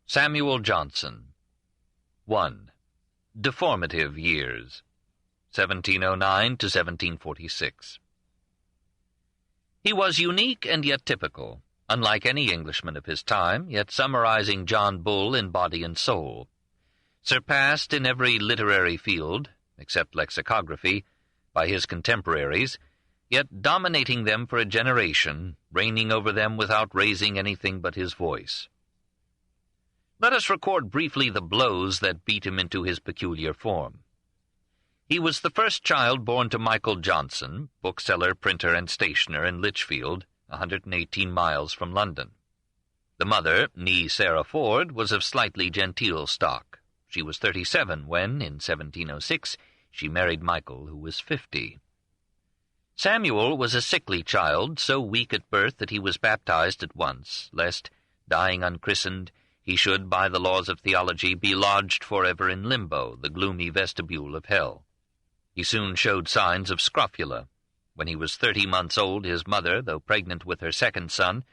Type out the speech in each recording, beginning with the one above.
Samuel Johnson. 1. Deformative years, 1709 to 1746. He was unique and yet typical, unlike any Englishman of his time, yet summarizing John Bull in body and soul. Surpassed in every literary field, except lexicography, by his contemporaries, yet dominating them for a generation, reigning over them without raising anything but his voice. Let us record briefly the blows that beat him into his peculiar form. He was the first child born to Michael Johnson, bookseller, printer, and stationer in Lichfield, 118 miles from London. The mother, née Sarah Ford, was of slightly genteel stock. She was 37 when, in 1706, she married Michael, who was 50. Samuel was a sickly child, so weak at birth that he was baptized at once, lest, dying unchristened, he should, by the laws of theology, be lodged forever in limbo, the gloomy vestibule of hell. He soon showed signs of scrofula. When he was 30 months old, his mother, though pregnant with her second son,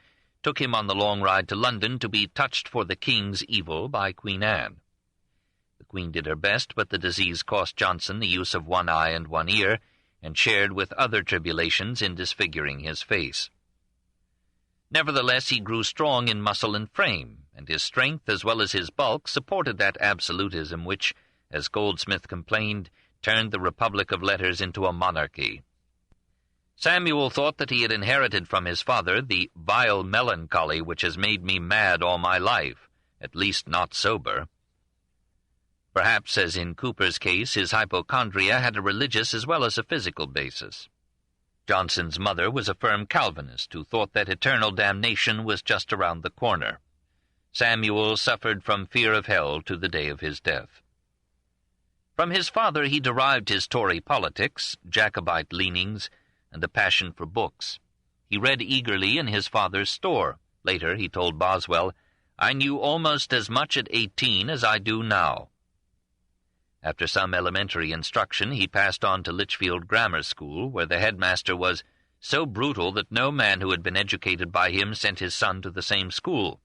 took him on the long ride to London to be touched for the king's evil by Queen Anne. The queen did her best, but the disease cost Johnson the use of one eye and one ear, and shared with other tribulations in disfiguring his face. Nevertheless, he grew strong in muscle and frame, and his strength as well as his bulk supported that absolutism which, as Goldsmith complained, turned the republic of letters into a monarchy. Samuel thought that he had inherited from his father the vile melancholy which has made me mad all my life, at least not sober. Perhaps, as in Cooper's case, his hypochondria had a religious as well as a physical basis. Johnson's mother was a firm Calvinist who thought that eternal damnation was just around the corner. Samuel suffered from fear of hell to the day of his death. From his father he derived his Tory politics, Jacobite leanings, and a passion for books. He read eagerly in his father's store. Later he told Boswell, "I knew almost as much at 18 as I do now." After some elementary instruction, he passed on to Lichfield Grammar School, where the headmaster was so brutal that no man who had been educated by him sent his son to the same school.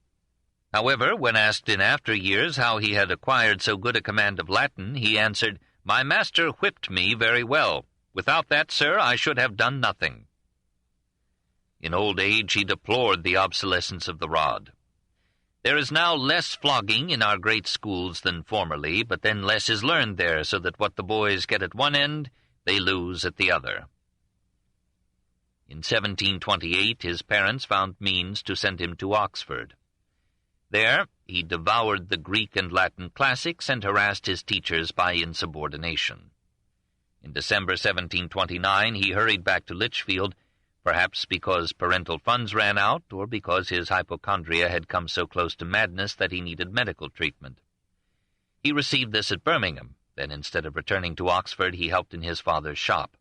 However, when asked in after years how he had acquired so good a command of Latin, he answered, "My master whipped me very well. Without that, sir, I should have done nothing." In old age he deplored the obsolescence of the rod. There is now less flogging in our great schools than formerly, but then less is learned there, so that what the boys get at one end, they lose at the other. In 1728 his parents found means to send him to Oxford. There he devoured the Greek and Latin classics and harassed his teachers by insubordination. In December 1729 he hurried back to Lichfield, perhaps because parental funds ran out, or because his hypochondria had come so close to madness that he needed medical treatment. He received this at Birmingham. Then, instead of returning to Oxford, he helped in his father's shop.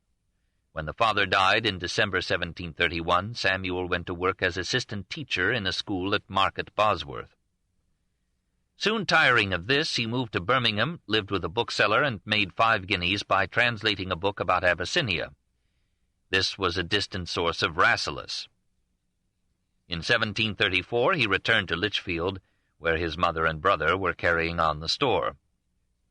When the father died in December 1731, Samuel went to work as assistant teacher in a school at Market Bosworth. Soon tiring of this, he moved to Birmingham, lived with a bookseller, and made 5 guineas by translating a book about Abyssinia. This was a distant source of Rasselas. In 1734 he returned to Lichfield, where his mother and brother were carrying on the store.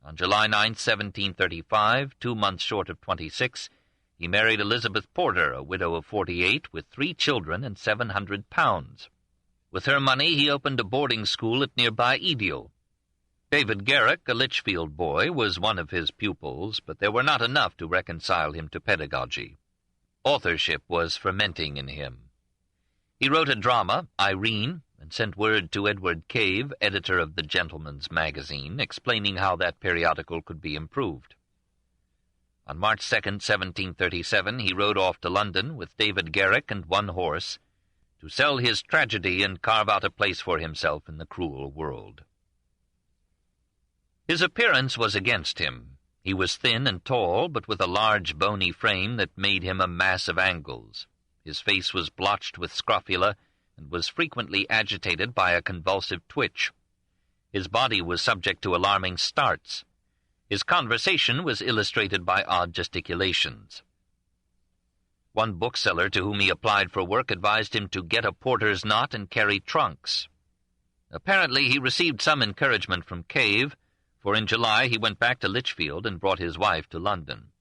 On July 9, 1735, 2 months short of 26, he married Elizabeth Porter, a widow of 48, with 3 children and £700. With her money he opened a boarding school at nearby Edial. David Garrick, a Lichfield boy, was one of his pupils, but there were not enough to reconcile him to pedagogy. Authorship was fermenting in him. He wrote a drama, Irene, and sent word to Edward Cave, editor of the Gentleman's Magazine, explaining how that periodical could be improved. On March 2, 1737, he rode off to London with David Garrick and 1 horse to sell his tragedy and carve out a place for himself in the cruel world. His appearance was against him. He was thin and tall, but with a large bony frame that made him a mass of angles. His face was blotched with scrofula, and was frequently agitated by a convulsive twitch. His body was subject to alarming starts. His conversation was illustrated by odd gesticulations. One bookseller to whom he applied for work advised him to get a porter's knot and carry trunks. Apparently he received some encouragement from Cave, for in July he went back to Lichfield and brought his wife to London.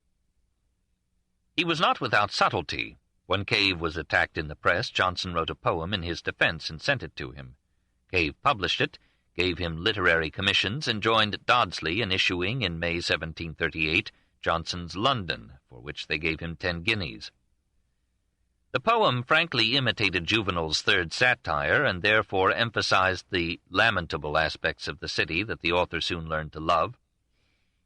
He was not without subtlety. When Cave was attacked in the press, Johnson wrote a poem in his defense and sent it to him. Cave published it, gave him literary commissions, and joined Dodsley in issuing, in May 1738, Johnson's London, for which they gave him 10 guineas. The poem frankly imitated Juvenal's third satire, and therefore emphasized the lamentable aspects of the city that the author soon learned to love.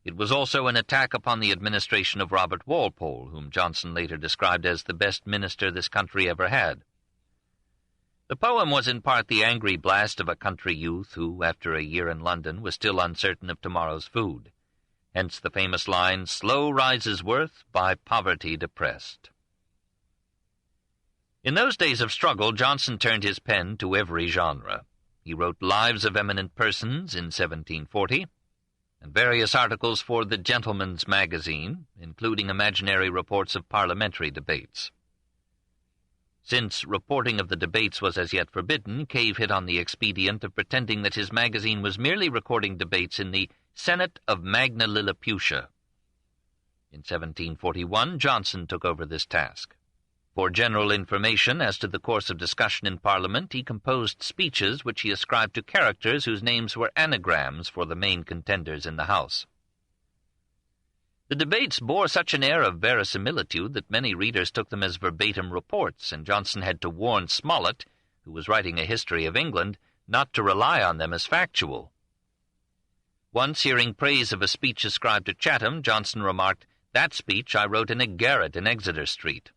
It was also an attack upon the administration of Robert Walpole, whom Johnson later described as the best minister this country ever had. The poem was in part the angry blast of a country youth who, after a year in London, was still uncertain of tomorrow's food. Hence the famous line, "Slow rises worth, by poverty depressed." In those days of struggle, Johnson turned his pen to every genre. He wrote Lives of Eminent Persons in 1740, and various articles for the Gentleman's Magazine, including imaginary reports of parliamentary debates. Since reporting of the debates was as yet forbidden, Cave hit on the expedient of pretending that his magazine was merely recording debates in the Senate of Magna Lilliputian. In 1741, Johnson took over this task. For general information as to the course of discussion in Parliament, he composed speeches which he ascribed to characters whose names were anagrams for the main contenders in the House. The debates bore such an air of verisimilitude that many readers took them as verbatim reports, and Johnson had to warn Smollett, who was writing a history of England, not to rely on them as factual. Once, hearing praise of a speech ascribed to Chatham, Johnson remarked, "That speech I wrote in a garret in Exeter Street."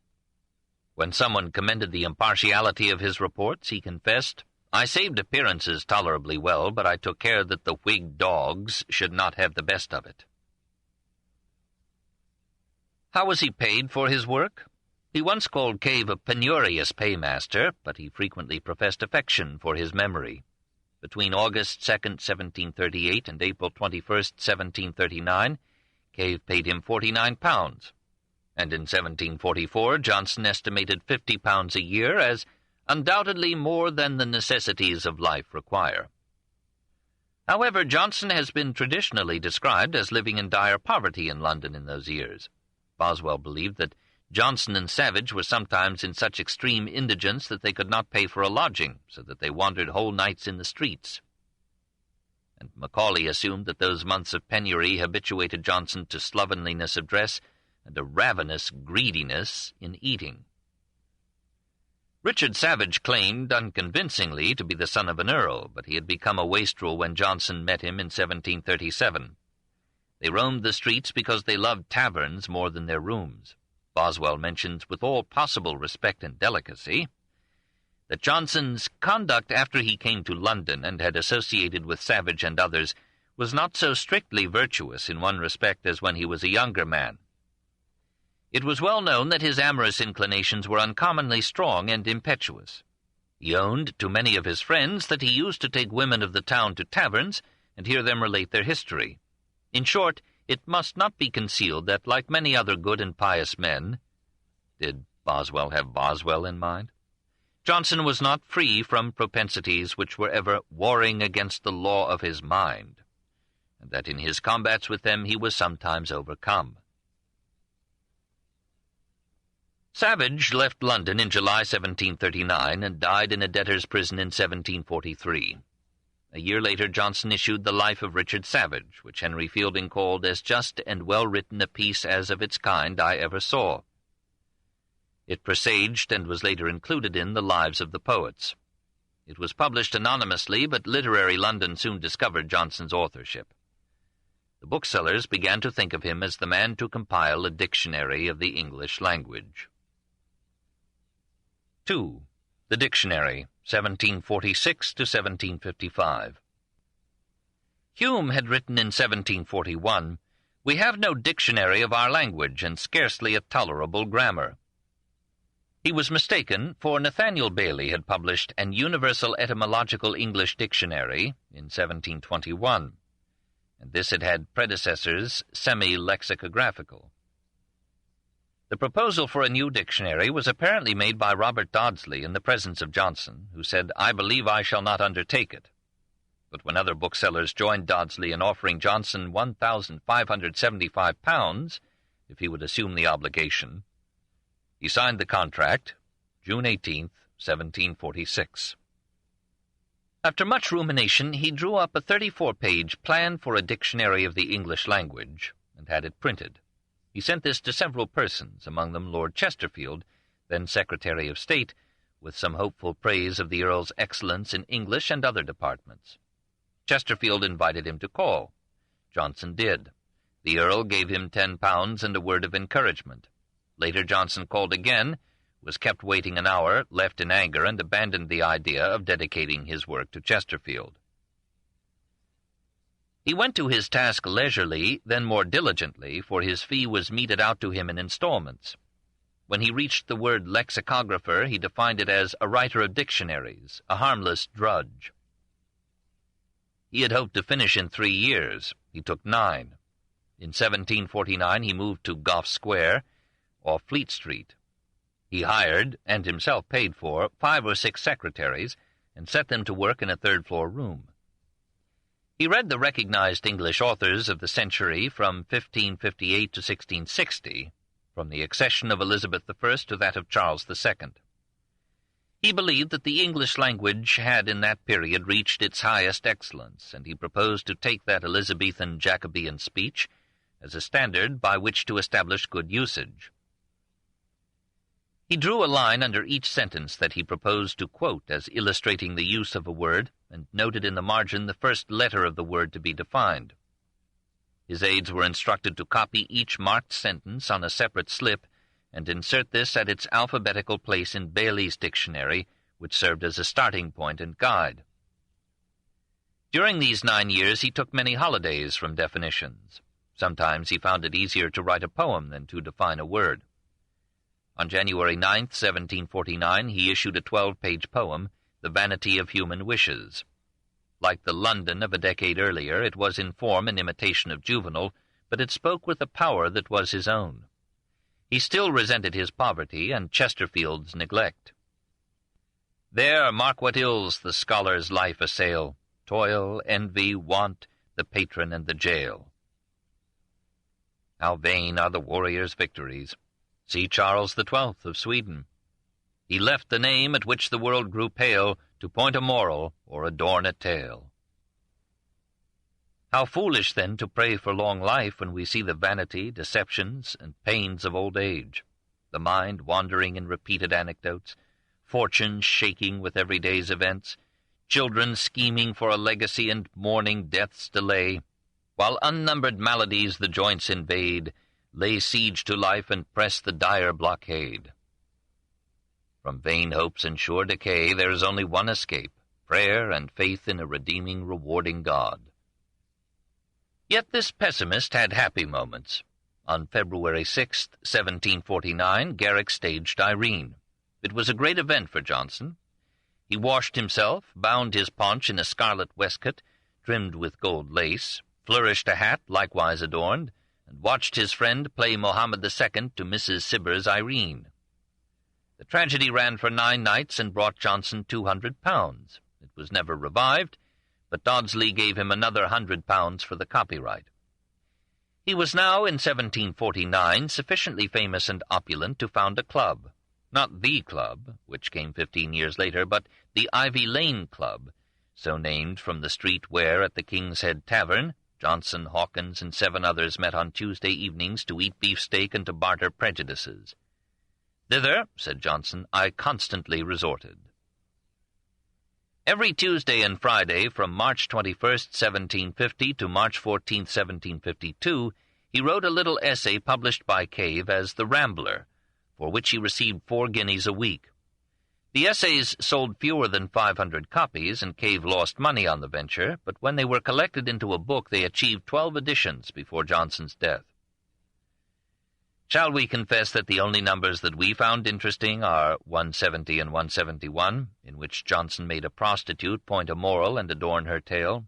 When someone commended the impartiality of his reports, he confessed, "I saved appearances tolerably well, but I took care that the Whig dogs should not have the best of it." How was he paid for his work? He once called Cave a penurious paymaster, but he frequently professed affection for his memory. Between August 2nd, 1738, and April 21st, 1739, Cave paid him £49. And in 1744 Johnson estimated £50 a year as undoubtedly more than the necessities of life require. However, Johnson has been traditionally described as living in dire poverty in London in those years. Boswell believed that Johnson and Savage were sometimes in such extreme indigence that they could not pay for a lodging, so that they wandered whole nights in the streets. And Macaulay assumed that those months of penury habituated Johnson to slovenliness of dress and a ravenous greediness in eating. Richard Savage claimed, unconvincingly, to be the son of an earl, but he had become a wastrel when Johnson met him in 1737. They roamed the streets because they loved taverns more than their rooms. Boswell mentions, with all possible respect and delicacy, that Johnson's conduct after he came to London and had associated with Savage and others was not so strictly virtuous in one respect as when he was a younger man. It was well known that his amorous inclinations were uncommonly strong and impetuous. He owned to many of his friends that he used to take women of the town to taverns and hear them relate their history. In short, it must not be concealed that, like many other good and pious men, did Boswell have Boswell in mind? Johnson was not free from propensities which were ever warring against the law of his mind, and that in his combats with them he was sometimes overcome. Savage left London in July 1739 and died in a debtor's prison in 1743. A year later, Johnson issued The Life of Richard Savage, which Henry Fielding called as just and well-written a piece as of its kind I ever saw. It presaged and was later included in The Lives of the Poets. It was published anonymously, but literary London soon discovered Johnson's authorship. The booksellers began to think of him as the man to compile a dictionary of the English language. 2. The Dictionary, 1746 to 1755. Hume had written in 1741, "We have no dictionary of our language, and scarcely a tolerable grammar." He was mistaken, for Nathaniel Bailey had published An Universal Etymological English Dictionary in 1721, and this had had predecessors semi-lexicographical. The proposal for a new dictionary was apparently made by Robert Dodsley in the presence of Johnson, who said, "I believe I shall not undertake it." But when other booksellers joined Dodsley in offering Johnson £1,575 if he would assume the obligation, he signed the contract June 18, 1746. After much rumination, he drew up a 34-page plan for a dictionary of the English language and had it printed. He sent this to several persons, among them Lord Chesterfield, then Secretary of State, with some hopeful praise of the Earl's excellence in English and other departments. Chesterfield invited him to call. Johnson did. The Earl gave him £10 and a word of encouragement. Later Johnson called again, was kept waiting an hour, left in anger, and abandoned the idea of dedicating his work to Chesterfield. He went to his task leisurely, then more diligently, for his fee was meted out to him in installments. When he reached the word lexicographer, he defined it as a writer of dictionaries, a harmless drudge. He had hoped to finish in 3 years. He took 9. In 1749 he moved to Gough Square, off Fleet Street. He hired, and himself paid for, 5 or 6 secretaries, and set them to work in a third-floor room. He read the recognized English authors of the century from 1558 to 1660, from the accession of Elizabeth I to that of Charles II. He believed that the English language had in that period reached its highest excellence, and he proposed to take that Elizabethan Jacobean speech as a standard by which to establish good usage. He drew a line under each sentence that he proposed to quote as illustrating the use of a word, and noted in the margin the first letter of the word to be defined. His aides were instructed to copy each marked sentence on a separate slip and insert this at its alphabetical place in Bailey's dictionary, which served as a starting point and guide. During these 9 years he took many holidays from definitions. Sometimes he found it easier to write a poem than to define a word. On January 9, 1749, he issued a 12-page poem, The Vanity of Human Wishes. Like the London of a decade earlier, it was in form an imitation of Juvenal, but it spoke with a power that was his own. He still resented his poverty and Chesterfield's neglect. There mark what ills the scholar's life assail, toil, envy, want, the patron and the jail. How vain are the warrior's victories. See Charles XII of Sweden. He left the name at which the world grew pale to point a moral or adorn a tale. How foolish, then, to pray for long life when we see the vanity, deceptions, and pains of old age, the mind wandering in repeated anecdotes, fortune shaking with every day's events, children scheming for a legacy and mourning death's delay, while unnumbered maladies the joints invade, lay siege to life and press the dire blockade. From vain hopes and sure decay there is only one escape, prayer and faith in a redeeming, rewarding God. Yet this pessimist had happy moments. On February 6, 1749, Garrick staged Irene. It was a great event for Johnson. He washed himself, bound his paunch in a scarlet waistcoat, trimmed with gold lace, flourished a hat likewise adorned, and watched his friend play Mohammed II to Mrs. Cibber's Irene. The tragedy ran for 9 nights and brought Johnson £200. It was never revived, but Dodsley gave him another £100 for the copyright. He was now, in 1749, sufficiently famous and opulent to found a club. Not the club, which came 15 years later, but the Ivy Lane Club, so named from the street where, at the King's Head Tavern, Johnson, Hawkins, and 7 others met on Tuesday evenings to eat beefsteak and to barter prejudices. Thither, said Johnson, I constantly resorted. Every Tuesday and Friday from March 21, 1750 to March 14, 1752, he wrote a little essay published by Cave as The Rambler, for which he received 4 guineas a week. The essays sold fewer than 500 copies, and Cave lost money on the venture, but when they were collected into a book they achieved 12 editions before Johnson's death. Shall we confess that the only numbers that we found interesting are 170 and 171, in which Johnson made a prostitute point a moral and adorn her tale?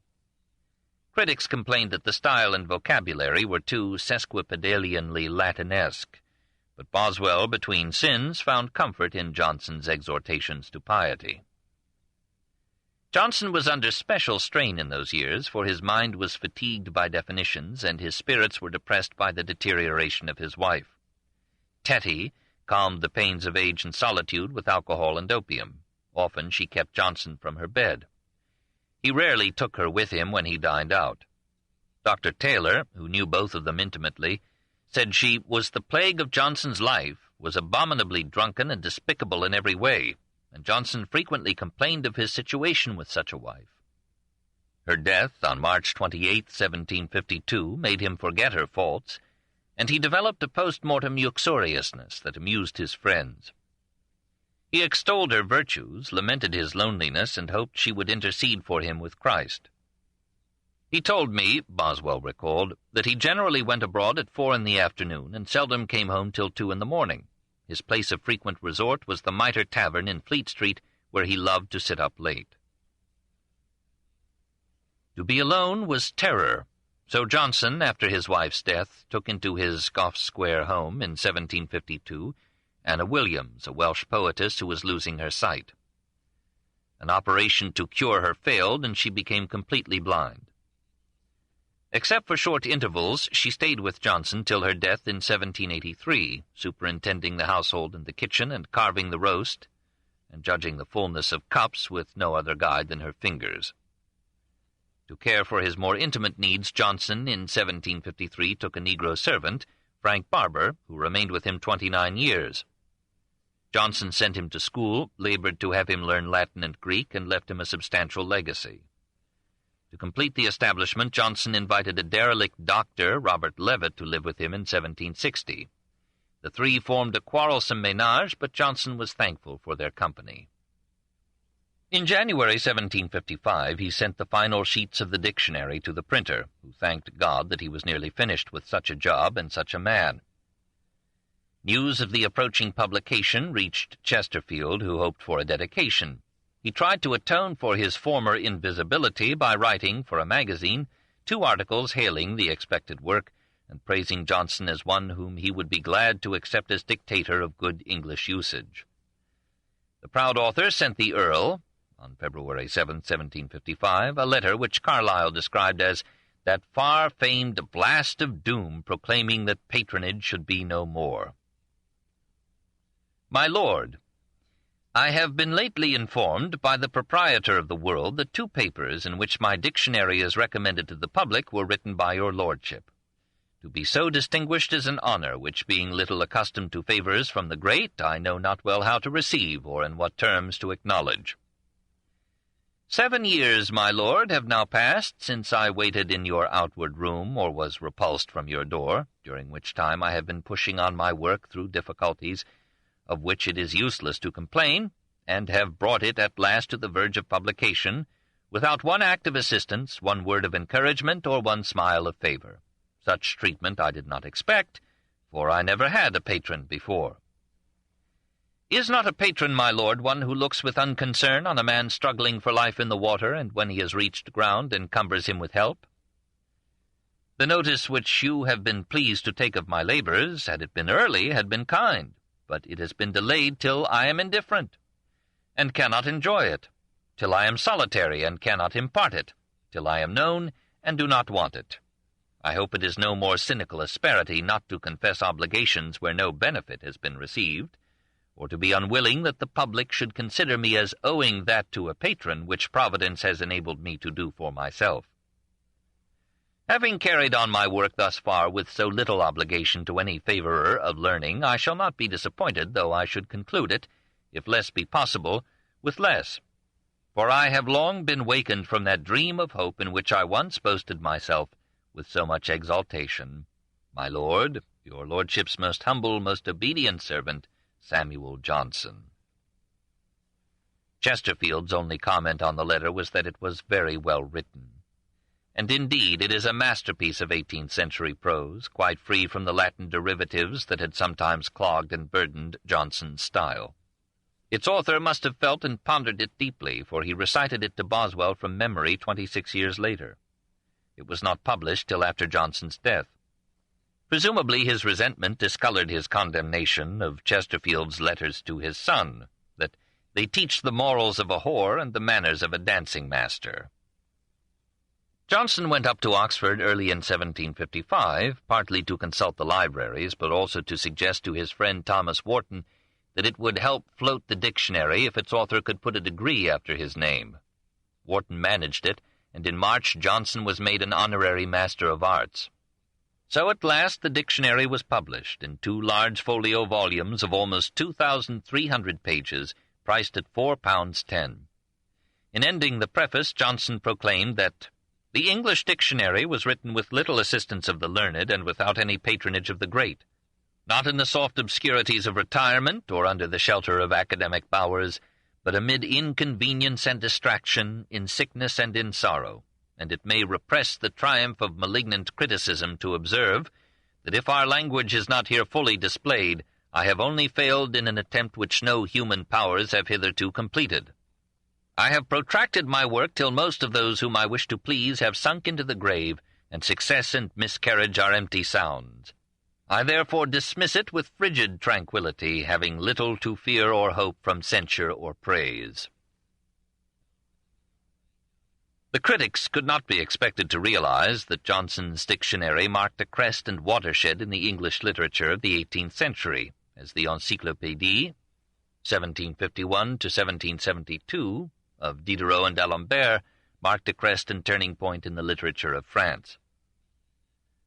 Critics complained that the style and vocabulary were too sesquipedalianly Latinesque, but Boswell, between sins, found comfort in Johnson's exhortations to piety. Johnson was under special strain in those years, for his mind was fatigued by definitions, and his spirits were depressed by the deterioration of his wife. Tetty calmed the pains of age and solitude with alcohol and opium. Often she kept Johnson from her bed. He rarely took her with him when he dined out. Dr. Taylor, who knew both of them intimately, said she was the plague of Johnson's life, was abominably drunken and despicable in every way, and Johnson frequently complained of his situation with such a wife. Her death on March 28, 1752, made him forget her faults, and he developed a post-mortem uxoriousness that amused his friends. He extolled her virtues, lamented his loneliness, and hoped she would intercede for him with Christ. He told me, Boswell recalled, that he generally went abroad at 4 in the afternoon and seldom came home till 2 in the morning. His place of frequent resort was the Mitre Tavern in Fleet Street, where he loved to sit up late. To be alone was terror, so Johnson, after his wife's death, took into his Gough Square home in 1752 Anna Williams, a Welsh poetess who was losing her sight. An operation to cure her failed, and she became completely blind. Except for short intervals, she stayed with Johnson till her death in 1783, superintending the household and the kitchen and carving the roast, and judging the fullness of cups with no other guide than her fingers. To care for his more intimate needs, Johnson, in 1753, took a Negro servant, Frank Barber, who remained with him 29 years. Johnson sent him to school, labored to have him learn Latin and Greek, and left him a substantial legacy. To complete the establishment, Johnson invited a derelict doctor, Robert Levitt, to live with him in 1760. The three formed a quarrelsome ménage, but Johnson was thankful for their company. In January 1755, he sent the final sheets of the dictionary to the printer, who thanked God that he was nearly finished with such a job and such a man. News of the approaching publication reached Chesterfield, who hoped for a dedication. He tried to atone for his former invisibility by writing, for a magazine, 2 articles hailing the expected work and praising Johnson as one whom he would be glad to accept as dictator of good English usage. The proud author sent the Earl, on February 7, 1755, a letter which Carlyle described as that far-famed blast of doom proclaiming that patronage should be no more. My Lord, I have been lately informed by the proprietor of the World that 2 papers in which my dictionary is recommended to the public were written by your lordship. To be so distinguished is an honor, which, being little accustomed to favors from the great, I know not well how to receive, or in what terms to acknowledge. 7 years, my lord, have now passed since I waited in your outward room, or was repulsed from your door, during which time I have been pushing on my work through difficulties, of which it is useless to complain, and have brought it at last to the verge of publication, without one act of assistance, one word of encouragement, or one smile of favor. Such treatment I did not expect, for I never had a patron before. Is not a patron, my lord, one who looks with unconcern on a man struggling for life in the water, and when he has reached ground encumbers him with help? The notice which you have been pleased to take of my labors, had it been early, had been kind, but it has been delayed till I am indifferent, and cannot enjoy it, till I am solitary, and cannot impart it, till I am known, and do not want it. I hope it is no more cynical asperity not to confess obligations where no benefit has been received, or to be unwilling that the public should consider me as owing that to a patron which Providence has enabled me to do for myself. Having carried on my work thus far with so little obligation to any favorer of learning, I shall not be disappointed, though I should conclude it, if less be possible, with less. For I have long been wakened from that dream of hope in which I once boasted myself with so much exaltation. My lord, your lordship's most humble, most obedient servant, Samuel Johnson. Chesterfield's only comment on the letter was that it was very well written. And indeed it is a masterpiece of 18th-century prose, quite free from the Latin derivatives that had sometimes clogged and burdened Johnson's style. Its author must have felt and pondered it deeply, for he recited it to Boswell from memory 26 years later. It was not published till after Johnson's death. Presumably his resentment discolored his condemnation of Chesterfield's letters to his son, that They teach the morals of a whore and the manners of a dancing master. Johnson went up to Oxford early in 1755, partly to consult the libraries, but also to suggest to his friend Thomas Warton that it would help float the dictionary if its author could put a degree after his name. Warton managed it, and in March Johnson was made an honorary Master of Arts. So at last the dictionary was published in 2 large folio volumes of almost 2,300 pages, priced at £4.10. In ending the preface, Johnson proclaimed that the English dictionary was written with little assistance of the learned and without any patronage of the great, not in the soft obscurities of retirement or under the shelter of academic bowers, but amid inconvenience and distraction, in sickness and in sorrow, and it may repress the triumph of malignant criticism to observe that if our language is not here fully displayed, I have only failed in an attempt which no human powers have hitherto completed. I have protracted my work till most of those whom I wish to please have sunk into the grave, and success and miscarriage are empty sounds. I therefore dismiss it with frigid tranquillity, having little to fear or hope from censure or praise. The critics could not be expected to realize that Johnson's dictionary marked a crest and watershed in the English literature of the 18th century, as the Encyclopédie, 1751 to 1772, of Diderot and d'Alembert, marked a crest and turning point in the literature of France.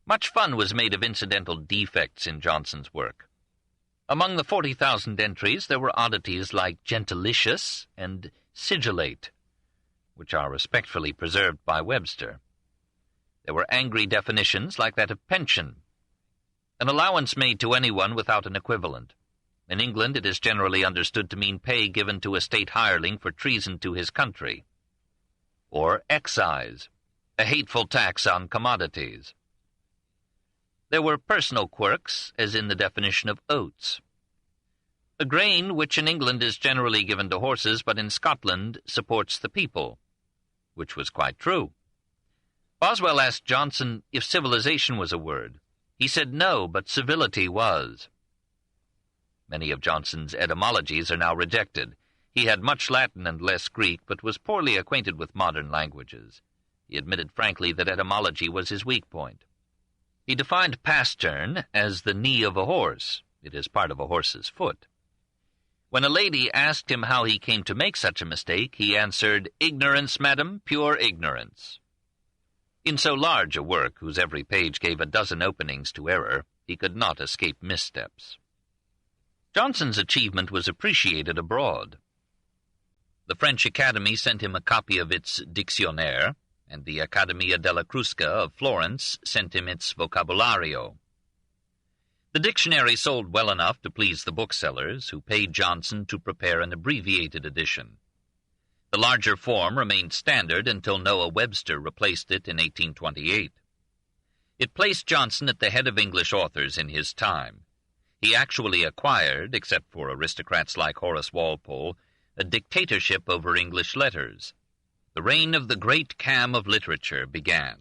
Much fun was made of incidental defects in Johnson's work. Among the 40,000 entries there were oddities like gentilicious and sigillate, which are respectfully preserved by Webster. There were angry definitions like that of pension, an allowance made to anyone without an equivalent. In England it is generally understood to mean pay given to a state hireling for treason to his country. Or excise, a hateful tax on commodities. There were personal quirks, as in the definition of oats. A grain which in England is generally given to horses, but in Scotland supports the people, which was quite true. Boswell asked Johnson if civilization was a word. He said no, but civility was. Many of Johnson's etymologies are now rejected. He had much Latin and less Greek, but was poorly acquainted with modern languages. He admitted frankly that etymology was his weak point. He defined pastern as the knee of a horse. It is part of a horse's foot. When a lady asked him how he came to make such a mistake, he answered, "Ignorance, madam, pure ignorance." In so large a work, whose every page gave a dozen openings to error, he could not escape missteps. Johnson's achievement was appreciated abroad. The French Academy sent him a copy of its Dictionnaire, and the Accademia della Crusca of Florence sent him its Vocabulario. The dictionary sold well enough to please the booksellers, who paid Johnson to prepare an abbreviated edition. The larger form remained standard until Noah Webster replaced it in 1828. It placed Johnson at the head of English authors in his time. He actually acquired, except for aristocrats like Horace Walpole, a dictatorship over English letters. The reign of the great Cam of literature began.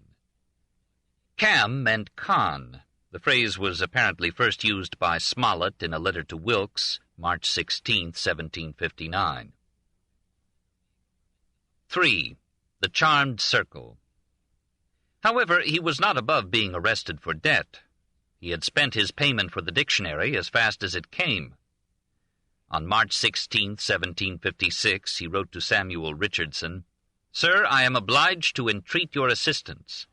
Cam meant Khan. The phrase was apparently first used by Smollett in a letter to Wilkes, March 16, 1759. 3. The Charmed Circle. However, he was not above being arrested for debt. He had spent his payment for the dictionary as fast as it came. On March 16, 1756, he wrote to Samuel Richardson, "Sir, I am obliged to entreat your assistance.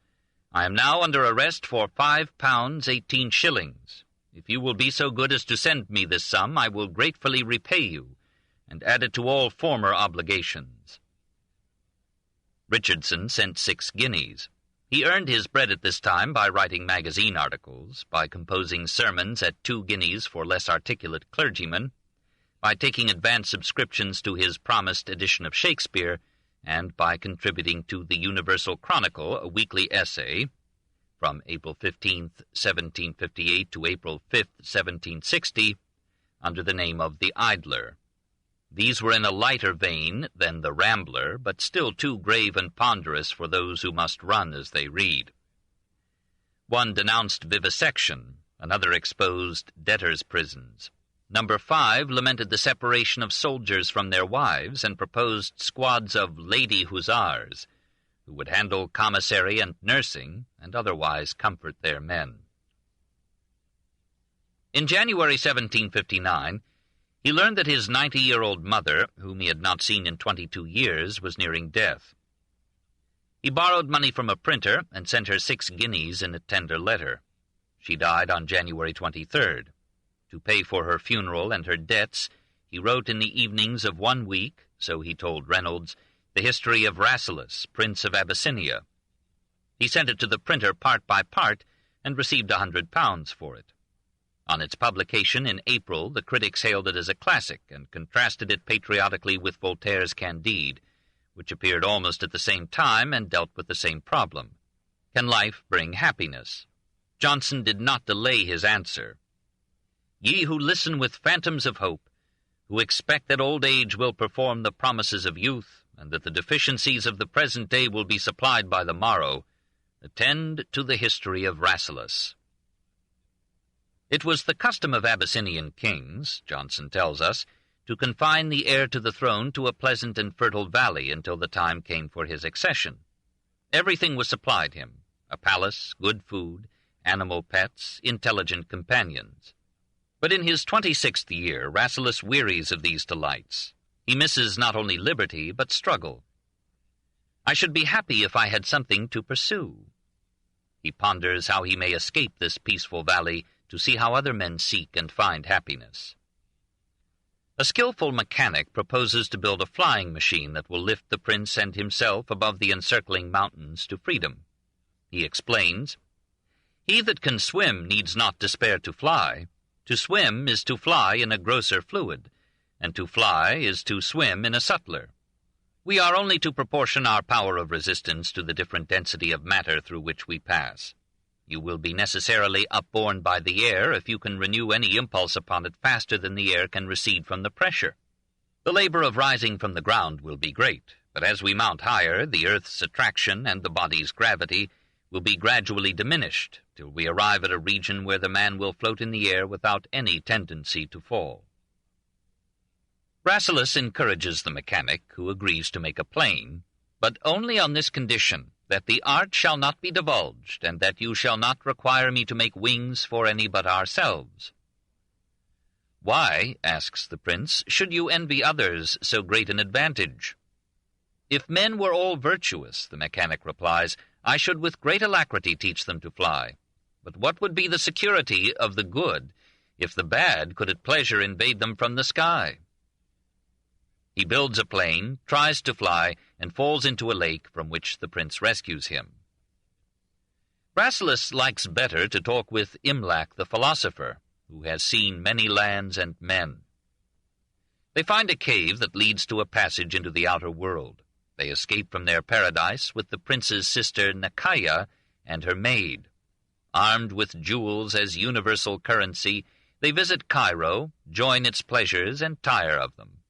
I am now under arrest for £5 18s. If you will be so good as to send me this sum, I will gratefully repay you, and add it to all former obligations." Richardson sent 6 guineas. He earned his bread at this time by writing magazine articles, by composing sermons at 2 guineas for less articulate clergymen, by taking advance subscriptions to his promised edition of Shakespeare, and by contributing to the Universal Chronicle a weekly essay, from April 15, 1758 to April 5, 1760, under the name of The Idler. These were in a lighter vein than The Rambler, but still too grave and ponderous for those who must run as they read. One denounced vivisection, another exposed debtors' prisons. Number 5 lamented the separation of soldiers from their wives and proposed squads of lady hussars, who would handle commissary and nursing and otherwise comfort their men. In January 1759, he learned that his 90-year-old mother, whom he had not seen in 22 years, was nearing death. He borrowed money from a printer and sent her 6 guineas in a tender letter. She died on January 23rd. To pay for her funeral and her debts, he wrote in the evenings of one week, so he told Reynolds, the history of Rasselas, Prince of Abyssinia. He sent it to the printer part by part and received £100 for it. On its publication in April, the critics hailed it as a classic and contrasted it patriotically with Voltaire's Candide, which appeared almost at the same time and dealt with the same problem. Can life bring happiness? Johnson did not delay his answer. Ye who listen with phantoms of hope, who expect that old age will perform the promises of youth, and that the deficiencies of the present day will be supplied by the morrow, attend to the history of Rasselas. It was the custom of Abyssinian kings, Johnson tells us, to confine the heir to the throne to a pleasant and fertile valley until the time came for his accession. Everything was supplied him, a palace, good food, animal pets, intelligent companions. But in his 26th year, Rasselas wearies of these delights. He misses not only liberty, but struggle. I should be happy if I had something to pursue. He ponders how he may escape this peaceful valley to see how other men seek and find happiness. A skillful mechanic proposes to build a flying machine that will lift the prince and himself above the encircling mountains to freedom. He explains, "He that can swim needs not despair to fly. To swim is to fly in a grosser fluid, and to fly is to swim in a subtler. We are only to proportion our power of resistance to the different density of matter through which we pass. You will be necessarily upborne by the air if you can renew any impulse upon it faster than the air can recede from the pressure. The labor of rising from the ground will be great, but as we mount higher, the earth's attraction and the body's gravity will be gradually diminished till we arrive at a region where the man will float in the air without any tendency to fall." Rasselas encourages the mechanic, who agrees to make a plane, but only on this condition, that the art shall not be divulged, and that you shall not require me to make wings for any but ourselves. "Why," asks the prince, "should you envy others so great an advantage?" "If men were all virtuous," the mechanic replies, "I should with great alacrity teach them to fly. But what would be the security of the good if the bad could at pleasure invade them from the sky?" He builds a plane, tries to fly, and falls into a lake from which the prince rescues him. Rasselas likes better to talk with Imlac the philosopher, who has seen many lands and men. They find a cave that leads to a passage into the outer world. They escape from their paradise with the prince's sister Nakaya and her maid. Armed with jewels as universal currency, they visit Cairo, join its pleasures, and tire of them.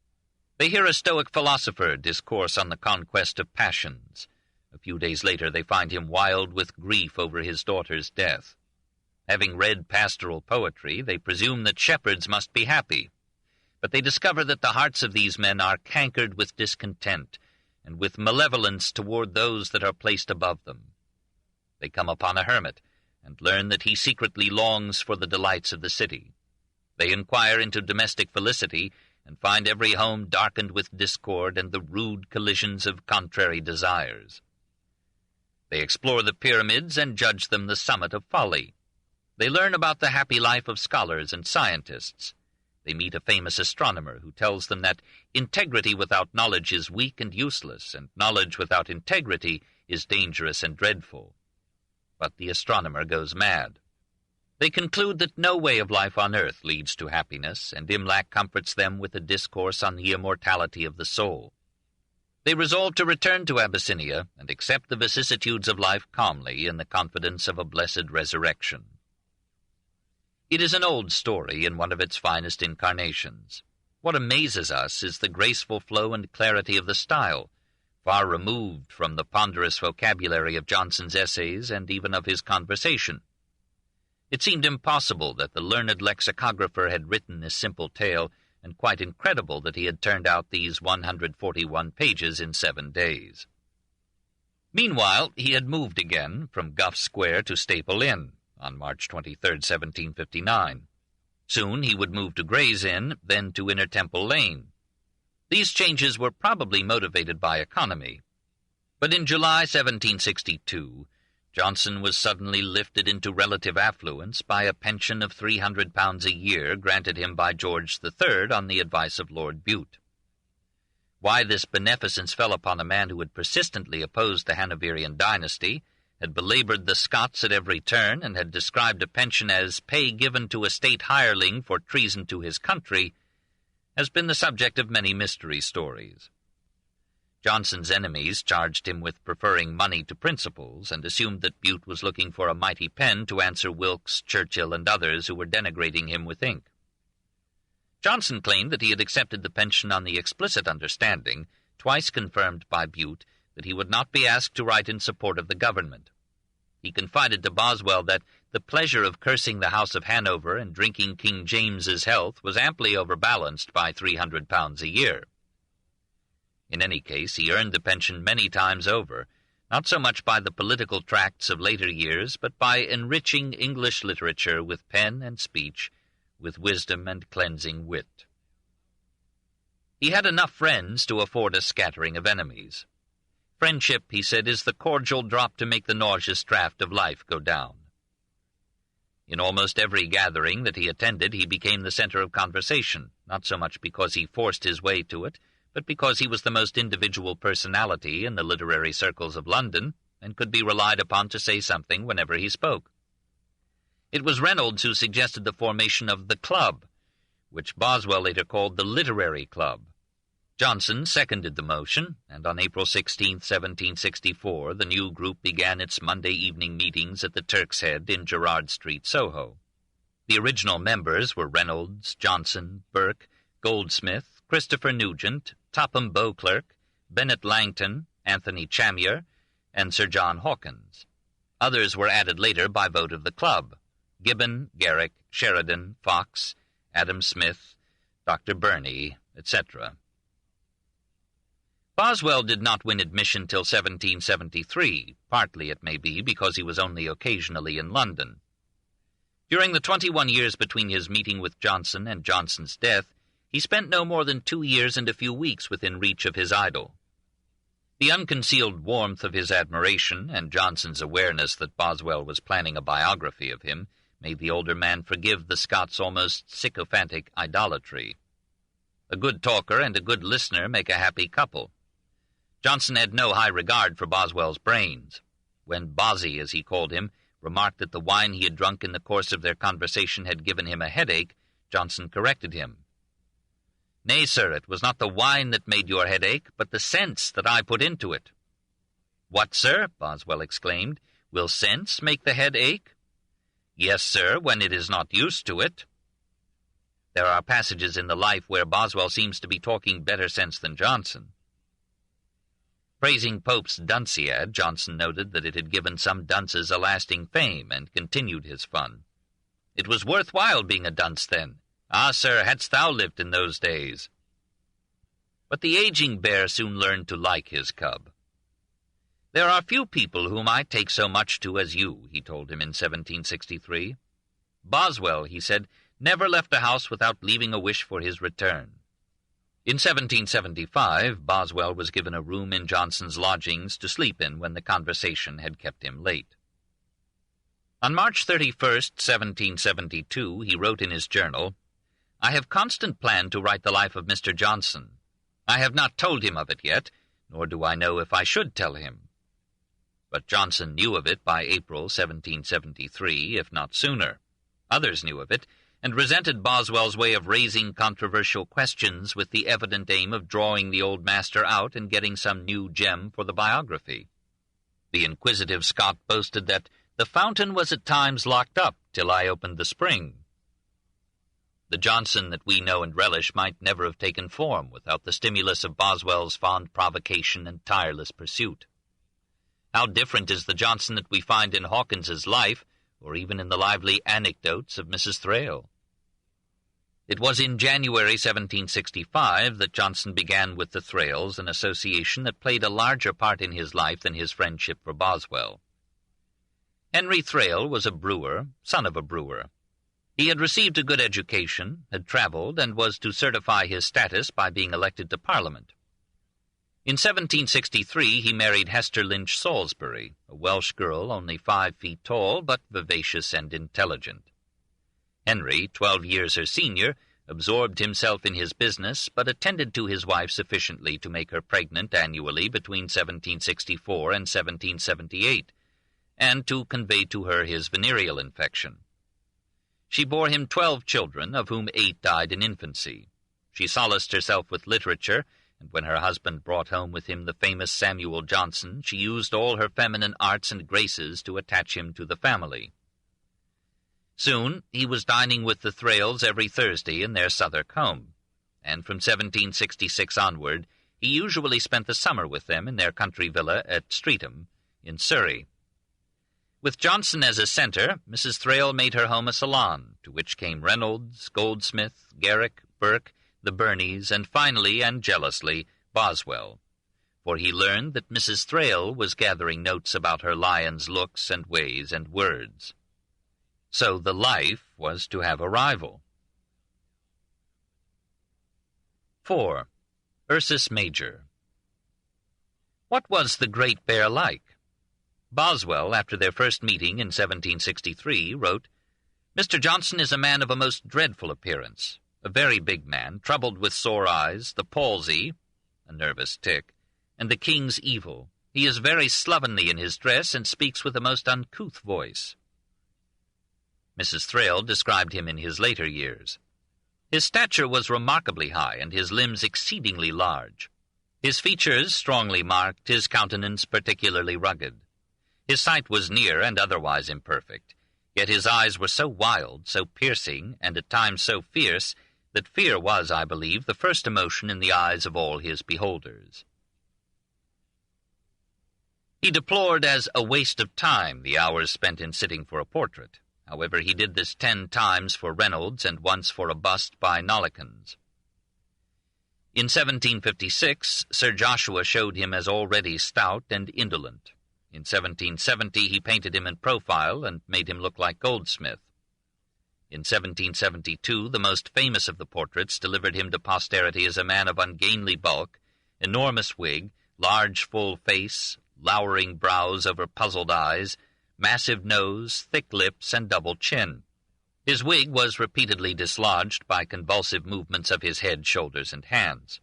They hear a Stoic philosopher discourse on the conquest of passions. A few days later they find him wild with grief over his daughter's death. Having read pastoral poetry, they presume that shepherds must be happy. But they discover that the hearts of these men are cankered with discontent, and with malevolence toward those that are placed above them. They come upon a hermit, and learn that he secretly longs for the delights of the city. They inquire into domestic felicity, and find every home darkened with discord and the rude collisions of contrary desires. They explore the pyramids and judge them the summit of folly. They learn about the happy life of scholars and scientists. They meet a famous astronomer who tells them that integrity without knowledge is weak and useless, and knowledge without integrity is dangerous and dreadful. But the astronomer goes mad. They conclude that no way of life on earth leads to happiness, and Imlac comforts them with a discourse on the immortality of the soul. They resolve to return to Abyssinia and accept the vicissitudes of life calmly in the confidence of a blessed resurrection. It is an old story in one of its finest incarnations. What amazes us is the graceful flow and clarity of the style, far removed from the ponderous vocabulary of Johnson's essays and even of his conversation. It seemed impossible that the learned lexicographer had written this simple tale, and quite incredible that he had turned out these 141 pages in 7 days. Meanwhile, he had moved again from Gough Square to Staple Inn on March 23, 1759. Soon he would move to Gray's Inn, then to Inner Temple Lane. These changes were probably motivated by economy. But in July 1762, Johnson was suddenly lifted into relative affluence by a pension of £300 a year granted him by George III on the advice of Lord Bute. Why this beneficence fell upon a man who had persistently opposed the Hanoverian dynasty, had belabored the Scots at every turn, and had described a pension as pay given to a state hireling for treason to his country, has been the subject of many mystery stories. Johnson's enemies charged him with preferring money to principles, and assumed that Bute was looking for a mighty pen to answer Wilkes, Churchill, and others who were denigrating him with ink. Johnson claimed that he had accepted the pension on the explicit understanding, twice confirmed by Bute, that he would not be asked to write in support of the government. He confided to Boswell that the pleasure of cursing the House of Hanover and drinking King James's health was amply overbalanced by £300 a year. In any case, he earned the pension many times over, not so much by the political tracts of later years, but by enriching English literature with pen and speech, with wisdom and cleansing wit. He had enough friends to afford a scattering of enemies. Friendship, he said, is the cordial drop to make the nauseous draught of life go down. In almost every gathering that he attended, he became the center of conversation, not so much because he forced his way to it, but because he was the most individual personality in the literary circles of London, and could be relied upon to say something whenever he spoke. It was Reynolds who suggested the formation of the Club, which Boswell later called the Literary Club. Johnson seconded the motion, and on April 16, 1764, the new group began its Monday evening meetings at the Turk's Head in Gerrard Street, Soho. The original members were Reynolds, Johnson, Burke, Goldsmith, Christopher Nugent, Topham Beauclerk, Bennet Langton, Anthony Chamier, and Sir John Hawkins. Others were added later by vote of the club: Gibbon, Garrick, Sheridan, Fox, Adam Smith, Dr. Burney, etc. Boswell did not win admission till 1773, partly, it may be, because he was only occasionally in London. During the 21 years between his meeting with Johnson and Johnson's death, he spent no more than 2 years and a few weeks within reach of his idol. The unconcealed warmth of his admiration and Johnson's awareness that Boswell was planning a biography of him made the older man forgive the Scots' almost sycophantic idolatry. A good talker and a good listener make a happy couple. Johnson had no high regard for Boswell's brains. When Bozzy, as he called him, remarked that the wine he had drunk in the course of their conversation had given him a headache, Johnson corrected him. "Nay, sir, it was not the wine that made your headache, but the sense that I put into it." "What, sir?" Boswell exclaimed. "Will sense make the head ache?" "Yes, sir, when it is not used to it." There are passages in the life where Boswell seems to be talking better sense than Johnson. Praising Pope's Dunciad, Johnson noted that it had given some dunces a lasting fame, and continued his fun. "It was worth while being a dunce then. Ah, sir, hadst thou lived in those days." But the aging bear soon learned to like his cub. "There are few people whom I take so much to as you," he told him in 1763. "Boswell," he said, "never left a house without leaving a wish for his return." In 1775, Boswell was given a room in Johnson's lodgings to sleep in when the conversation had kept him late. On March 31, 1772, he wrote in his journal, "I have constant plan to write the life of Mr. Johnson. I have not told him of it yet, nor do I know if I should tell him." But Johnson knew of it by April 1773, if not sooner. Others knew of it, and resented Boswell's way of raising controversial questions with the evident aim of drawing the old master out and getting some new gem for the biography. The inquisitive Scot boasted that the fountain was at times locked up till I opened the spring. The Johnson that we know and relish might never have taken form without the stimulus of Boswell's fond provocation and tireless pursuit. How different is the Johnson that we find in Hawkins's life, or even in the lively anecdotes of Mrs. Thrale. It was in January 1765 that Johnson began with the Thrales, an association that played a larger part in his life than his friendship for Boswell. Henry Thrale was a brewer, son of a brewer. He had received a good education, had travelled, and was to certify his status by being elected to Parliament. In 1763 he married Hester Lynch Salisbury, a Welsh girl only 5 feet tall, but vivacious and intelligent. Henry, 12 years her senior, absorbed himself in his business, but attended to his wife sufficiently to make her pregnant annually between 1764 and 1778, and to convey to her his venereal infection. She bore him 12 children, of whom 8 died in infancy. She solaced herself with literature, and when her husband brought home with him the famous Samuel Johnson, she used all her feminine arts and graces to attach him to the family. Soon he was dining with the Thrales every Thursday in their Southwark home, and from 1766 onward he usually spent the summer with them in their country villa at Streatham, in Surrey. With Johnson as a centre, Mrs. Thrale made her home a salon, to which came Reynolds, Goldsmith, Garrick, Burke, the Burneys, and finally, and jealously, Boswell, for he learned that Mrs. Thrale was gathering notes about her lion's looks and ways and words. So the life was to have a rival. 4. Ursus Major. What was the Great Bear like? Boswell, after their first meeting in 1763, wrote, "Mr. Johnson is a man of a most dreadful appearance, a very big man, troubled with sore eyes, the palsy, a nervous tic, and the king's evil. He is very slovenly in his dress, and speaks with a most uncouth voice." Mrs. Thrale described him in his later years. His stature was remarkably high, and his limbs exceedingly large. His features strongly marked, his countenance particularly rugged. His sight was near and otherwise imperfect, yet his eyes were so wild, so piercing, and at times so fierce, that fear was, I believe, the first emotion in the eyes of all his beholders. He deplored as a waste of time the hours spent in sitting for a portrait. However, he did this 10 times for Reynolds and once for a bust by Nollekens. In 1756, Sir Joshua showed him as already stout and indolent. In 1770, he painted him in profile and made him look like Goldsmith. In 1772, the most famous of the portraits delivered him to posterity as a man of ungainly bulk, enormous wig, large full face, lowering brows over puzzled eyes, massive nose, thick lips, and double chin. His wig was repeatedly dislodged by convulsive movements of his head, shoulders, and hands.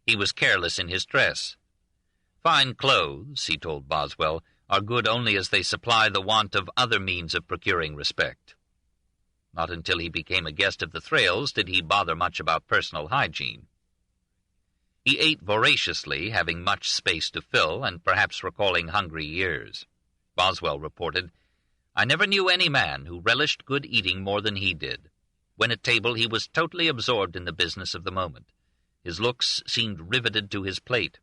He was careless in his dress. "Fine clothes," he told Boswell, "are good only as they supply the want of other means of procuring respect." Not until he became a guest of the Thrales did he bother much about personal hygiene. He ate voraciously, having much space to fill, and perhaps recalling hungry years. Boswell reported, "I never knew any man who relished good eating more than he did. When at table he was totally absorbed in the business of the moment. His looks seemed riveted to his plate,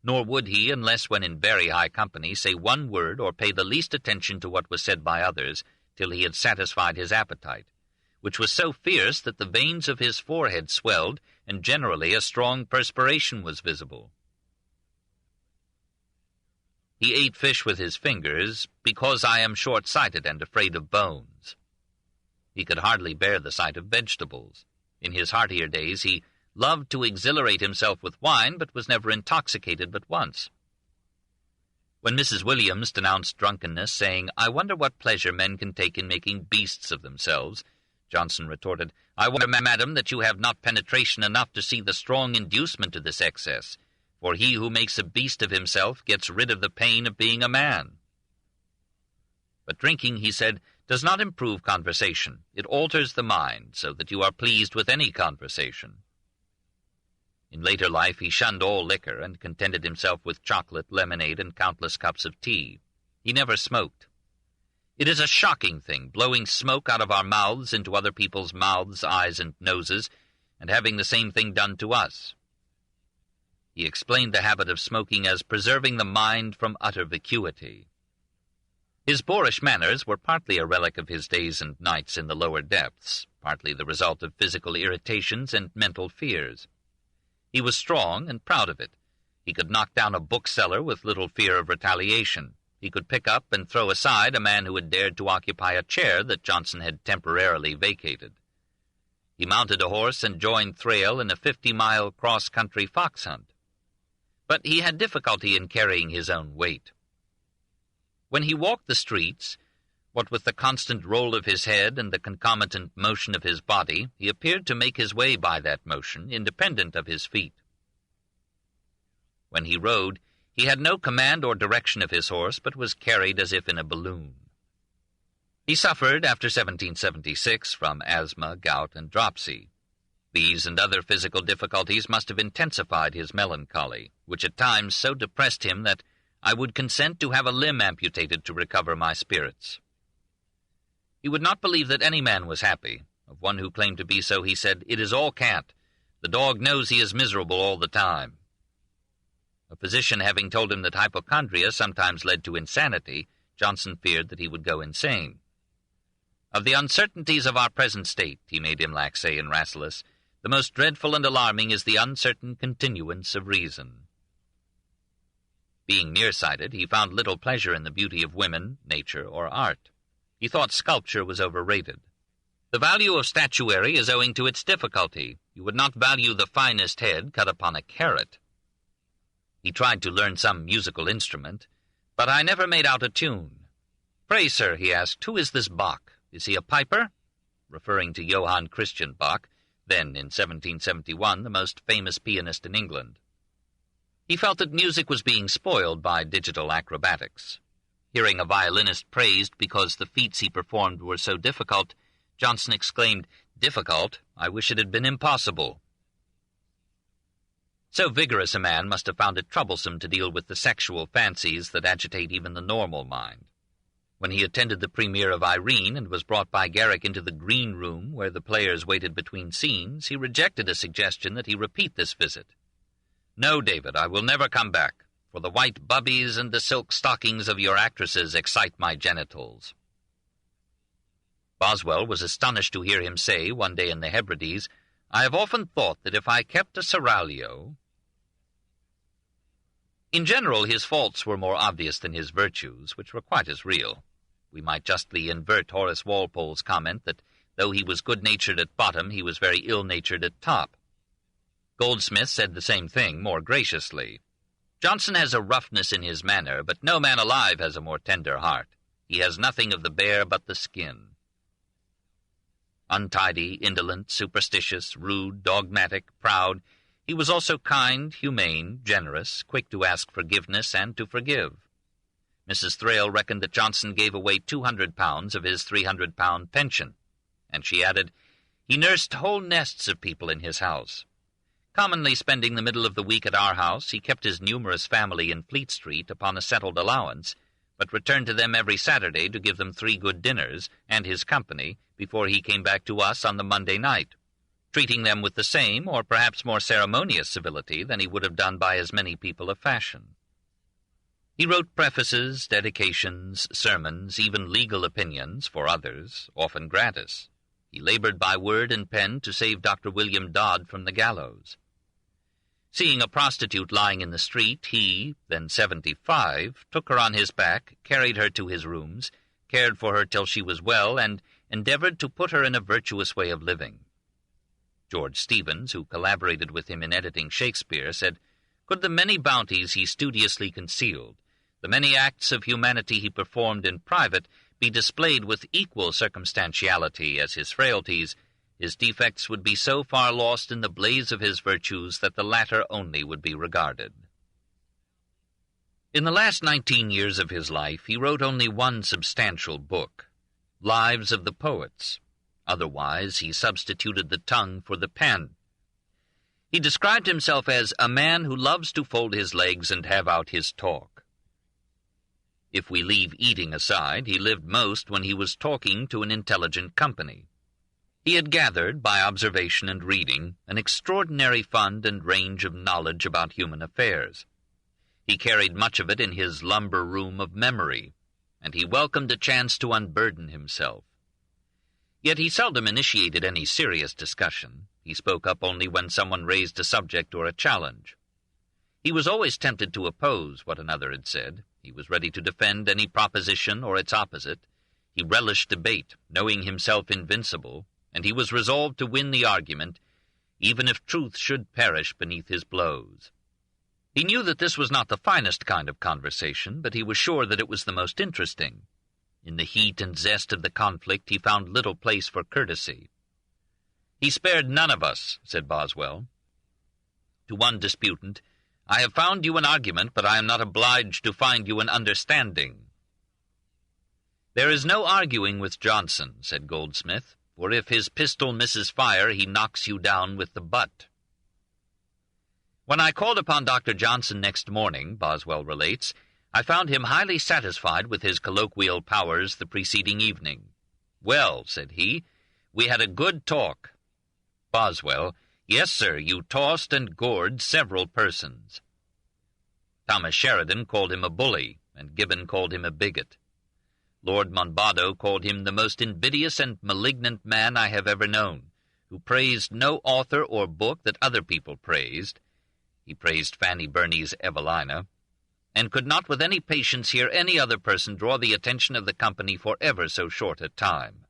nor would he, unless when in very high company, say one word or pay the least attention to what was said by others, till he had satisfied his appetite, which was so fierce that the veins of his forehead swelled, and generally a strong perspiration was visible. He ate fish with his fingers, because I am short-sighted and afraid of bones. He could hardly bear the sight of vegetables. In his heartier days he loved to exhilarate himself with wine, but was never intoxicated but once. When Mrs. Williams denounced drunkenness, saying, "I wonder what pleasure men can take in making beasts of themselves," Johnson retorted, "I wonder, madam, that you have not penetration enough to see the strong inducement to this excess. For he who makes a beast of himself gets rid of the pain of being a man." But drinking, he said, does not improve conversation. It alters the mind, so that you are pleased with any conversation. In later life he shunned all liquor, and contented himself with chocolate, lemonade, and countless cups of tea. He never smoked. It is a shocking thing, blowing smoke out of our mouths into other people's mouths, eyes, and noses, and having the same thing done to us. He explained the habit of smoking as preserving the mind from utter vacuity. His boorish manners were partly a relic of his days and nights in the lower depths, partly the result of physical irritations and mental fears. He was strong and proud of it. He could knock down a bookseller with little fear of retaliation. He could pick up and throw aside a man who had dared to occupy a chair that Johnson had temporarily vacated. He mounted a horse and joined Thrale in a 50-mile cross-country fox hunt. But he had difficulty in carrying his own weight. When he walked the streets, what with the constant roll of his head and the concomitant motion of his body, he appeared to make his way by that motion, independent of his feet. When he rode, he had no command or direction of his horse, but was carried as if in a balloon. He suffered, after 1776, from asthma, gout, and dropsy. These and other physical difficulties must have intensified his melancholy, which at times so depressed him that I would consent to have a limb amputated to recover my spirits. He would not believe that any man was happy. Of one who claimed to be so, he said, "It is all cant. The dog knows he is miserable all the time." A physician having told him that hypochondria sometimes led to insanity, Johnson feared that he would go insane. "Of the uncertainties of our present state," he made Imlac say in Rasselas, "the most dreadful and alarming is the uncertain continuance of reason." Being nearsighted, he found little pleasure in the beauty of women, nature, or art. He thought sculpture was overrated. "The value of statuary is owing to its difficulty. You would not value the finest head cut upon a carrot." He tried to learn some musical instrument, "but I never made out a tune." "Pray, sir," he asked, "who is this Bach? Is he a piper?" referring to Johann Christian Bach, then, in 1771, the most famous pianist in England. He felt that music was being spoiled by digital acrobatics. Hearing a violinist praised because the feats he performed were so difficult, Johnson exclaimed, "Difficult? I wish it had been impossible." So vigorous a man must have found it troublesome to deal with the sexual fancies that agitate even the normal mind. When he attended the premiere of Irene and was brought by Garrick into the green room where the players waited between scenes, he rejected a suggestion that he repeat this visit. "No, David, I will never come back, for the white bubbies and the silk stockings of your actresses excite my genitals." Boswell was astonished to hear him say, one day in the Hebrides, "I have often thought that if I kept a seraglio—" In general, his faults were more obvious than his virtues, which were quite as real. We might justly invert Horace Walpole's comment that though he was good-natured at bottom, he was very ill-natured at top. Goldsmith said the same thing more graciously. "Johnson has a roughness in his manner, but no man alive has a more tender heart. He has nothing of the bear but the skin." Untidy, indolent, superstitious, rude, dogmatic, proud, he was also kind, humane, generous, quick to ask forgiveness and to forgive. Mrs. Thrale reckoned that Johnson gave away £200 of his £300 pension, and she added, "He nursed whole nests of people in his house. Commonly spending the middle of the week at our house, he kept his numerous family in Fleet Street upon a settled allowance, but returned to them every Saturday to give them 3 good dinners and his company before he came back to us on the Monday night, treating them with the same or perhaps more ceremonious civility than he would have done by as many people of fashion. He wrote prefaces, dedications, sermons, even legal opinions for others, often gratis. He labored by word and pen to save Dr. William Dodd from the gallows. Seeing a prostitute lying in the street, he, then 75, took her on his back, carried her to his rooms, cared for her till she was well, and endeavored to put her in a virtuous way of living. George Steevens, who collaborated with him in editing Shakespeare, said, "Could the many bounties he studiously concealed, the many acts of humanity he performed in private, be displayed with equal circumstantiality as his frailties, his defects would be so far lost in the blaze of his virtues that the latter only would be regarded." In the last 19 years of his life, he wrote only one substantial book, Lives of the Poets. Otherwise, he substituted the tongue for the pen. He described himself as a man who loves to fold his legs and have out his talk. If we leave eating aside, he lived most when he was talking to an intelligent company. He had gathered, by observation and reading, an extraordinary fund and range of knowledge about human affairs. He carried much of it in his lumber room of memory, and he welcomed a chance to unburden himself. Yet he seldom initiated any serious discussion. He spoke up only when someone raised a subject or a challenge. He was always tempted to oppose what another had said. He was ready to defend any proposition or its opposite. He relished debate, knowing himself invincible, and he was resolved to win the argument, even if truth should perish beneath his blows. He knew that this was not the finest kind of conversation, but he was sure that it was the most interesting. In the heat and zest of the conflict, he found little place for courtesy. "He spared none of us," said Boswell. To one disputant, "I have found you an argument, but I am not obliged to find you an understanding." "There is no arguing with Johnson," said Goldsmith, "for if his pistol misses fire, he knocks you down with the butt." "When I called upon Dr. Johnson next morning," Boswell relates, "I found him highly satisfied with his colloquial powers the preceding evening. 'Well,' said he, 'we had a good talk.' Boswell, 'Yes, sir, you tossed and gored several persons.' Thomas Sheridan called him a bully, and Gibbon called him a bigot. Lord Monboddo called him the most invidious and malignant man I have ever known, who praised no author or book that other people praised. He praised Fanny Burney's Evelina, and could not with any patience hear any other person draw the attention of the company for ever so short a time."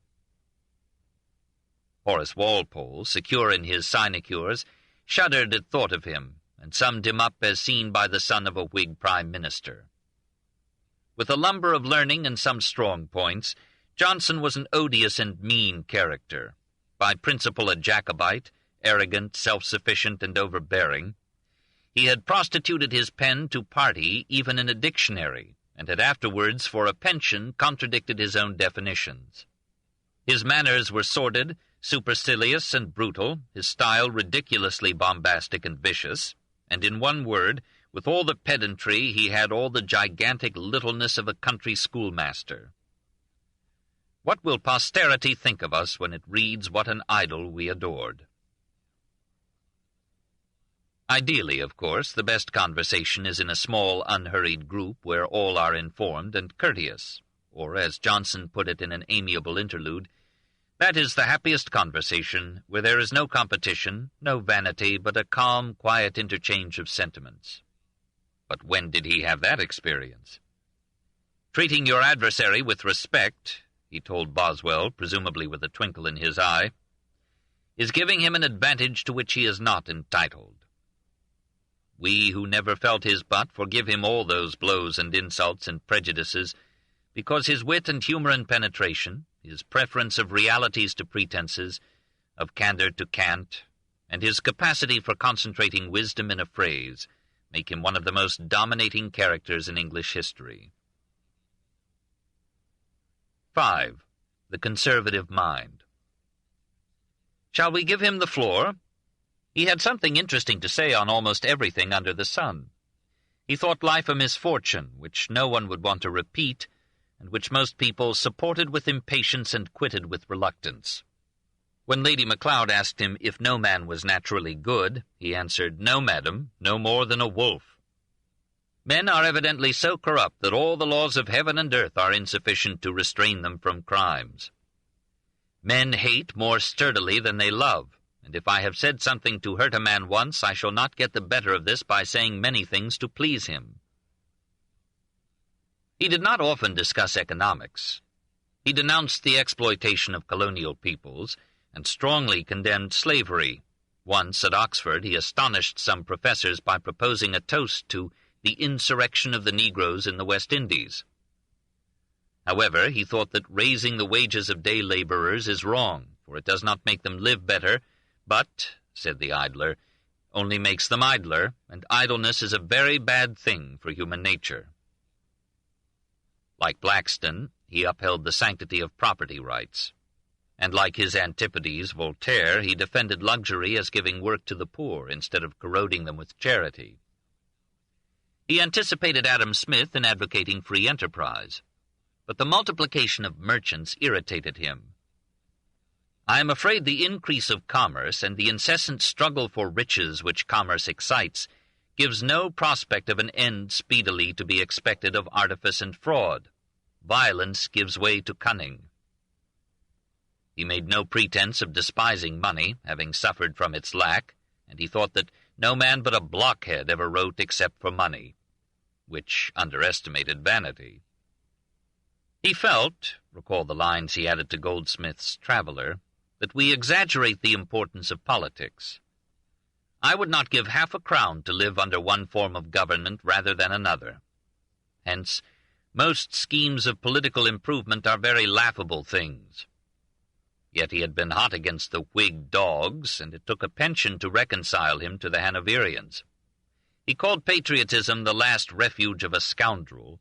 Horace Walpole, secure in his sinecures, shuddered at thought of him, and summed him up as seen by the son of a Whig prime minister. With a lumber of learning and some strong points, Johnson was an odious and mean character. By principle a Jacobite, arrogant, self-sufficient, and overbearing, he had prostituted his pen to party even in a dictionary, and had afterwards, for a pension, contradicted his own definitions. His manners were sordid, supercilious, and brutal, his style ridiculously bombastic and vicious, and in one word, with all the pedantry, he had all the gigantic littleness of a country schoolmaster. What will posterity think of us when it reads what an idol we adored? Ideally, of course, the best conversation is in a small, unhurried group where all are informed and courteous, or, as Johnson put it in an amiable interlude, that is the happiest conversation where there is no competition, no vanity, but a calm, quiet interchange of sentiments. But when did he have that experience? "Treating your adversary with respect," he told Boswell, presumably with a twinkle in his eye, "is giving him an advantage to which he is not entitled. We who never felt his butt forgive him all those blows and insults and prejudices, because his wit and humor and penetration, his preference of realities to pretenses, of candor to cant, and his capacity for concentrating wisdom in a phrase, make him one of the most dominating characters in English history." 5. The conservative mind. Shall we give him the floor? He had something interesting to say on almost everything under the sun. He thought life a misfortune, which no one would want to repeat, and which most people supported with impatience and quitted with reluctance. When Lady Macleod asked him if no man was naturally good, he answered, "No, madam, no more than a wolf." Men are evidently so corrupt that all the laws of heaven and earth are insufficient to restrain them from crimes. Men hate more sturdily than they love, and if I have said something to hurt a man once, I shall not get the better of this by saying many things to please him. He did not often discuss economics. He denounced the exploitation of colonial peoples, and strongly condemned slavery. Once, at Oxford, he astonished some professors by proposing a toast to the insurrection of the Negroes in the West Indies. However, he thought that raising the wages of day laborers is wrong, for it does not make them live better, but, said the idler, only makes them idler, and idleness is a very bad thing for human nature. Like Blackstone, he upheld the sanctity of property rights, and like his antipodes, Voltaire, he defended luxury as giving work to the poor instead of corroding them with charity. He anticipated Adam Smith in advocating free enterprise, but the multiplication of merchants irritated him. "I am afraid the increase of commerce and the incessant struggle for riches which commerce excites gives no prospect of an end speedily to be expected of artifice and fraud. violence gives way to cunning. He made no pretense of despising money, having suffered from its lack, and he thought that no man but a blockhead ever wrote except for money, which underestimated vanity. He felt, recall the lines he added to Goldsmith's Traveller, that we exaggerate the importance of politics. I would not give half a crown to live under one form of government rather than another. Hence, most schemes of political improvement are very laughable things. Yet he had been hot against the Whig dogs, and it took a pension to reconcile him to the Hanoverians. He called patriotism the last refuge of a scoundrel,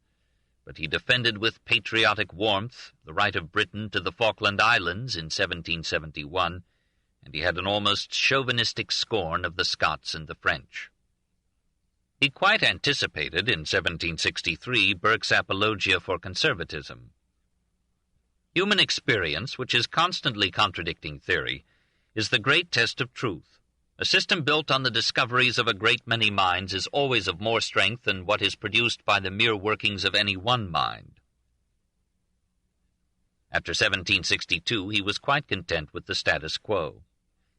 but he defended with patriotic warmth the right of Britain to the Falkland Islands in 1771, and he had an almost chauvinistic scorn of the Scots and the French. He quite anticipated, in 1763, Burke's apologia for conservatism. Human experience, which is constantly contradicting theory, is the great test of truth. A system built on the discoveries of a great many minds is always of more strength than what is produced by the mere workings of any one mind. After 1762, he was quite content with the status quo.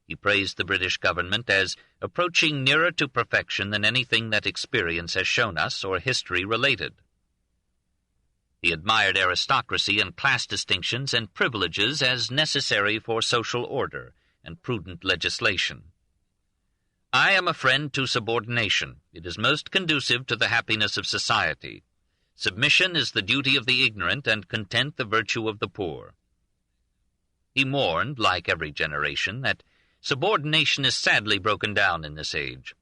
He praised the British government as approaching nearer to perfection than anything that experience has shown us or history related. He admired aristocracy and class distinctions and privileges as necessary for social order and prudent legislation. I am a friend to subordination. It is most conducive to the happiness of society. Submission is the duty of the ignorant, and content the virtue of the poor. He mourned, like every generation, that subordination is sadly broken down in this age.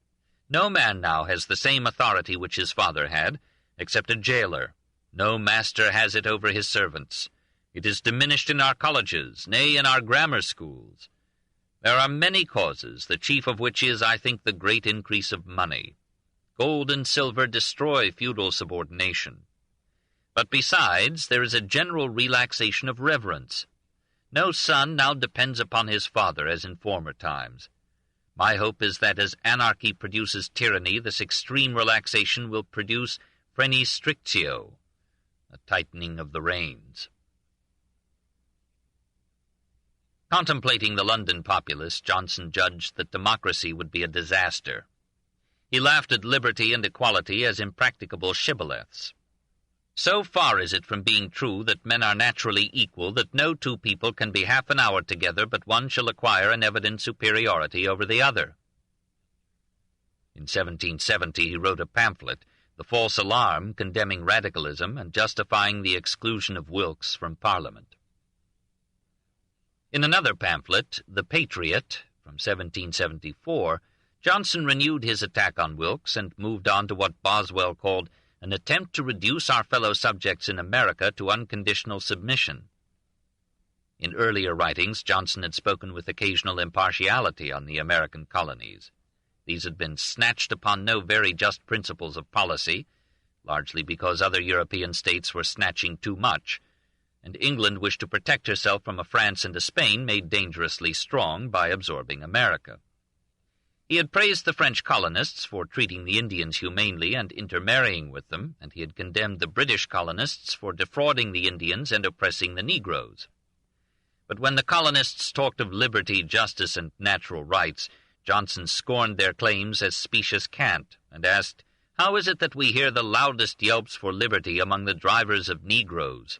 No man now has the same authority which his father had, except a jailer. No master has it over his servants. It is diminished in our colleges, nay, in our grammar schools. There are many causes, the chief of which is, I think, the great increase of money. Gold and silver destroy feudal subordination. But besides, there is a general relaxation of reverence. No son now depends upon his father as in former times. My hope is that as anarchy produces tyranny, this extreme relaxation will produce freni strictio, a tightening of the reins. Contemplating the London populace, Johnson judged that democracy would be a disaster. He laughed at liberty and equality as impracticable shibboleths. So far is it from being true that men are naturally equal that no two people can be half an hour together but one shall acquire an evident superiority over the other. In 1770 he wrote a pamphlet, The False Alarm, condemning radicalism and justifying the exclusion of Wilkes from Parliament. In another pamphlet, The Patriot, from 1774, Johnson renewed his attack on Wilkes and moved on to what Boswell called an attempt to reduce our fellow subjects in America to unconditional submission. In earlier writings, Johnson had spoken with occasional impartiality on the American colonies. These had been snatched upon no very just principles of policy, largely because other European states were snatching too much, and England wished to protect herself from a France and a Spain made dangerously strong by absorbing America. He had praised the French colonists for treating the Indians humanely and intermarrying with them, and he had condemned the British colonists for defrauding the Indians and oppressing the Negroes. But when the colonists talked of liberty, justice, and natural rights, Johnson scorned their claims as specious cant, and asked, "How is it that we hear the loudest yelps for liberty among the drivers of Negroes?"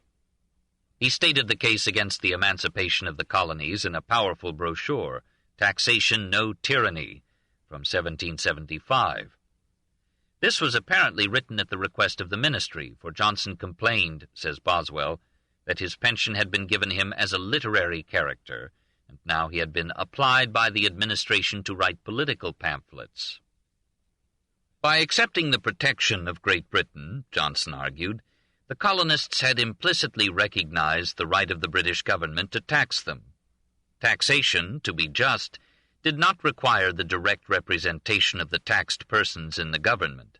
He stated the case against the emancipation of the colonies in a powerful brochure, Taxation No Tyranny, from 1775. This was apparently written at the request of the ministry, for Johnson complained, says Boswell, that his pension had been given him as a literary character, and now he had been applied by the administration to write political pamphlets. By accepting the protection of Great Britain, Johnson argued, the colonists had implicitly recognized the right of the British government to tax them. Taxation, to be just, did not require the direct representation of the taxed persons in the government.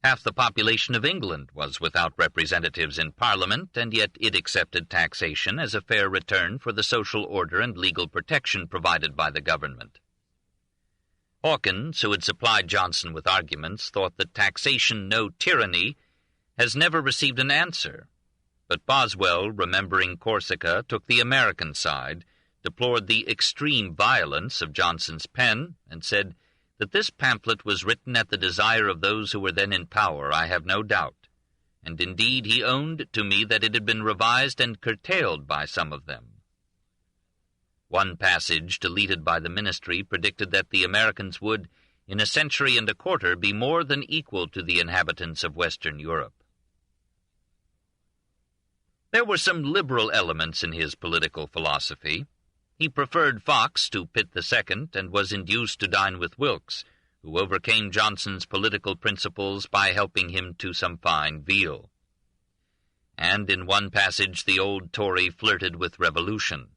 Half the population of England was without representatives in Parliament, and yet it accepted taxation as a fair return for the social order and legal protection provided by the government. Hawkins, who had supplied Johnson with arguments, thought that Taxation No Tyranny has never received an answer, But Boswell, remembering Corsica, took the American side, deplored the extreme violence of Johnson's pen, and said that this pamphlet was written at the desire of those who were then in power, I have no doubt. And indeed he owned to me that it had been revised and curtailed by some of them. One passage, deleted by the ministry, predicted that the Americans would, in a century and a quarter, be more than equal to the inhabitants of Western Europe. There were some liberal elements in his political philosophy. He preferred Fox to Pitt II, and was induced to dine with Wilkes, who overcame Johnson's political principles by helping him to some fine veal. And in one passage the old Tory flirted with revolution.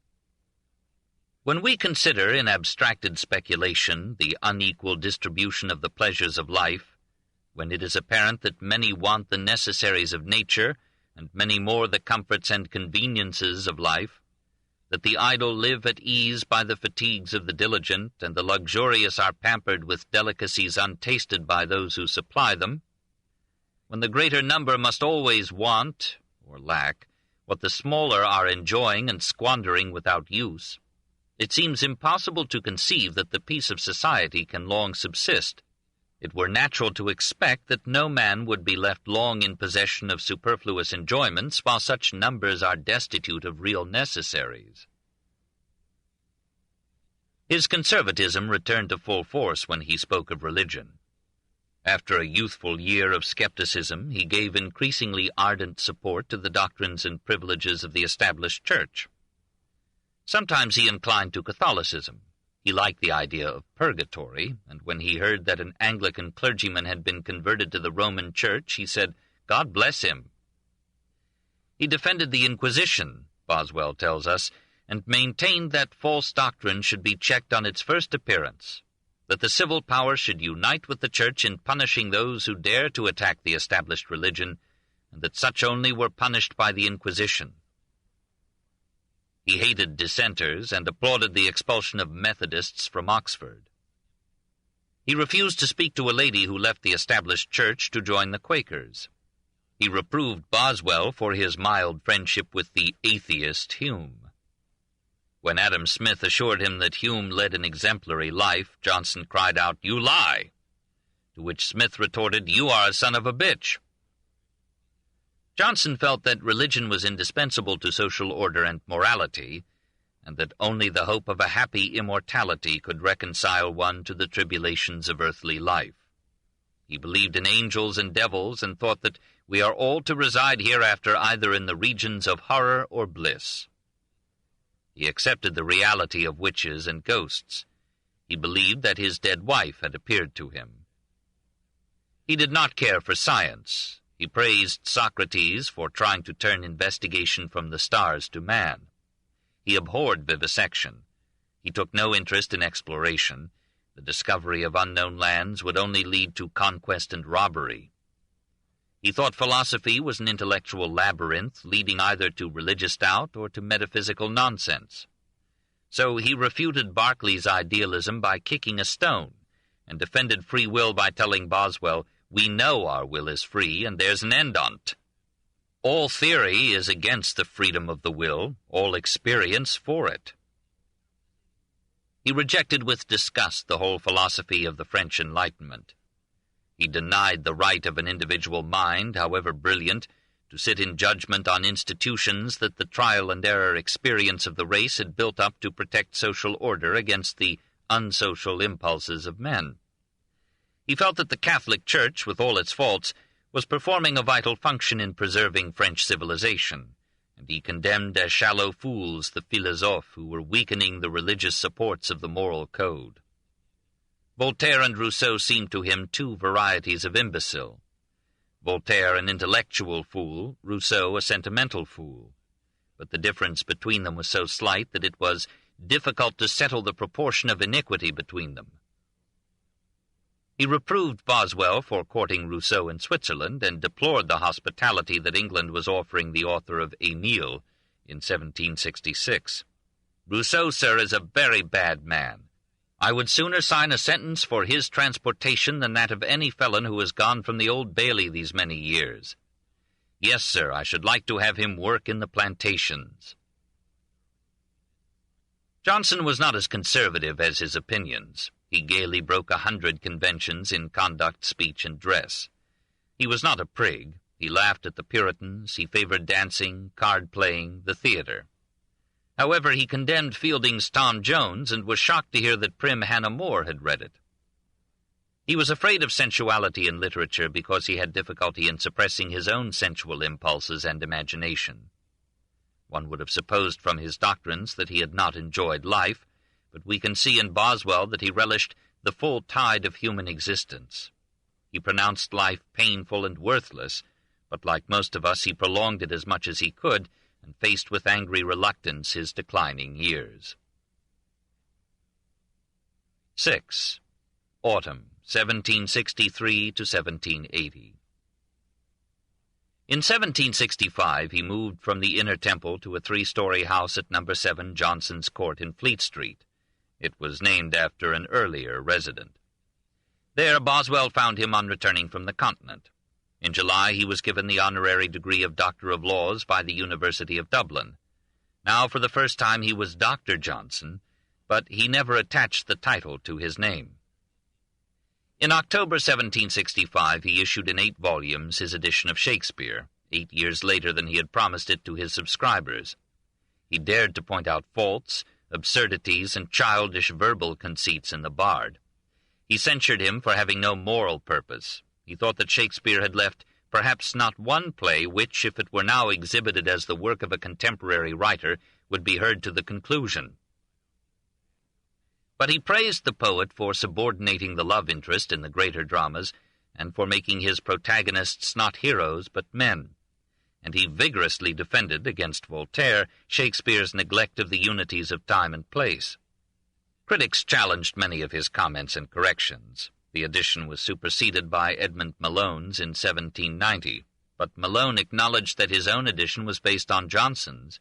When we consider in abstracted speculation the unequal distribution of the pleasures of life, when it is apparent that many want the necessaries of nature, and many more the comforts and conveniences of life, that the idle live at ease by the fatigues of the diligent, and the luxurious are pampered with delicacies untasted by those who supply them, when the greater number must always want, or lack, what the smaller are enjoying and squandering without use, it seems impossible to conceive that the peace of society can long subsist. It were natural to expect that no man would be left long in possession of superfluous enjoyments, while such numbers are destitute of real necessaries. His conservatism returned to full force when he spoke of religion. After a youthful year of skepticism, he gave increasingly ardent support to the doctrines and privileges of the established church. Sometimes he inclined to Catholicism. He liked the idea of purgatory, and when he heard that an Anglican clergyman had been converted to the Roman Church, he said, "God bless him." He defended the Inquisition, Boswell tells us, and maintained that false doctrine should be checked on its first appearance, that the civil power should unite with the Church in punishing those who dare to attack the established religion, and that such only were punished by the Inquisition. He hated dissenters and applauded the expulsion of Methodists from Oxford. He refused to speak to a lady who left the established church to join the Quakers. He reproved Boswell for his mild friendship with the atheist Hume. When Adam Smith assured him that Hume led an exemplary life, Johnson cried out, "You lie!" To which Smith retorted, "You are a son of a bitch." Johnson felt that religion was indispensable to social order and morality, and that only the hope of a happy immortality could reconcile one to the tribulations of earthly life. He believed in angels and devils, and thought that we are all to reside hereafter either in the regions of horror or bliss. He accepted the reality of witches and ghosts. He believed that his dead wife had appeared to him. He did not care for science. He praised Socrates for trying to turn investigation from the stars to man. He abhorred vivisection. He took no interest in exploration. The discovery of unknown lands would only lead to conquest and robbery. He thought philosophy was an intellectual labyrinth leading either to religious doubt or to metaphysical nonsense. So he refuted Berkeley's idealism by kicking a stone, and defended free will by telling Boswell, "We know our will is free, and there's an end on't. All theory is against the freedom of the will, all experience for it." He rejected with disgust the whole philosophy of the French Enlightenment. He denied the right of an individual mind, however brilliant, to sit in judgment on institutions that the trial-and-error experience of the race had built up to protect social order against the unsocial impulses of men. He felt that the Catholic Church, with all its faults, was performing a vital function in preserving French civilization, and he condemned as shallow fools the philosophes who were weakening the religious supports of the moral code. Voltaire and Rousseau seemed to him two varieties of imbecile. Voltaire an intellectual fool, Rousseau a sentimental fool. But the difference between them was so slight that it was difficult to settle the proportion of iniquity between them. He reproved Boswell for courting Rousseau in Switzerland, and deplored the hospitality that England was offering the author of Emile in 1766. "Rousseau, sir, is a very bad man. I would sooner sign a sentence for his transportation than that of any felon who has gone from the Old Bailey these many years. "Yes, sir, I should like to have him work in the plantations." Johnson was not as conservative as his opinions. He gaily broke 100 conventions in conduct, speech, and dress. He was not a prig. He laughed at the Puritans. He favored dancing, card-playing, the theater. However, he condemned Fielding's Tom Jones and was shocked to hear that prim Hannah More had read it. He was afraid of sensuality in literature because he had difficulty in suppressing his own sensual impulses and imagination. One would have supposed from his doctrines that he had not enjoyed life, but we can see in Boswell that he relished the full tide of human existence. He pronounced life painful and worthless, but like most of us, he prolonged it as much as he could, and faced with angry reluctance his declining years. 6. Autumn, 1763 to 1780. In 1765 he moved from the Inner Temple to a 3-story house at No. 7 Johnson's Court in Fleet Street. It was named after an earlier resident. There Boswell found him on returning from the Continent. In July he was given the honorary degree of Doctor of Laws by the University of Dublin. Now for the first time he was Dr. Johnson, but he never attached the title to his name. In October 1765 he issued in 8 volumes his edition of Shakespeare, 8 years later than he had promised it to his subscribers. He dared to point out faults, absurdities, and childish verbal conceits in the Bard. He censured him for having no moral purpose. He thought that Shakespeare had left perhaps not one play which, if it were now exhibited as the work of a contemporary writer, would be heard to the conclusion. But he praised the poet for subordinating the love interest in the greater dramas, and for making his protagonists not heroes but men. And he vigorously defended, against Voltaire, Shakespeare's neglect of the unities of time and place. Critics challenged many of his comments and corrections. The edition was superseded by Edmund Malone's in 1790, but Malone acknowledged that his own edition was based on Johnson's,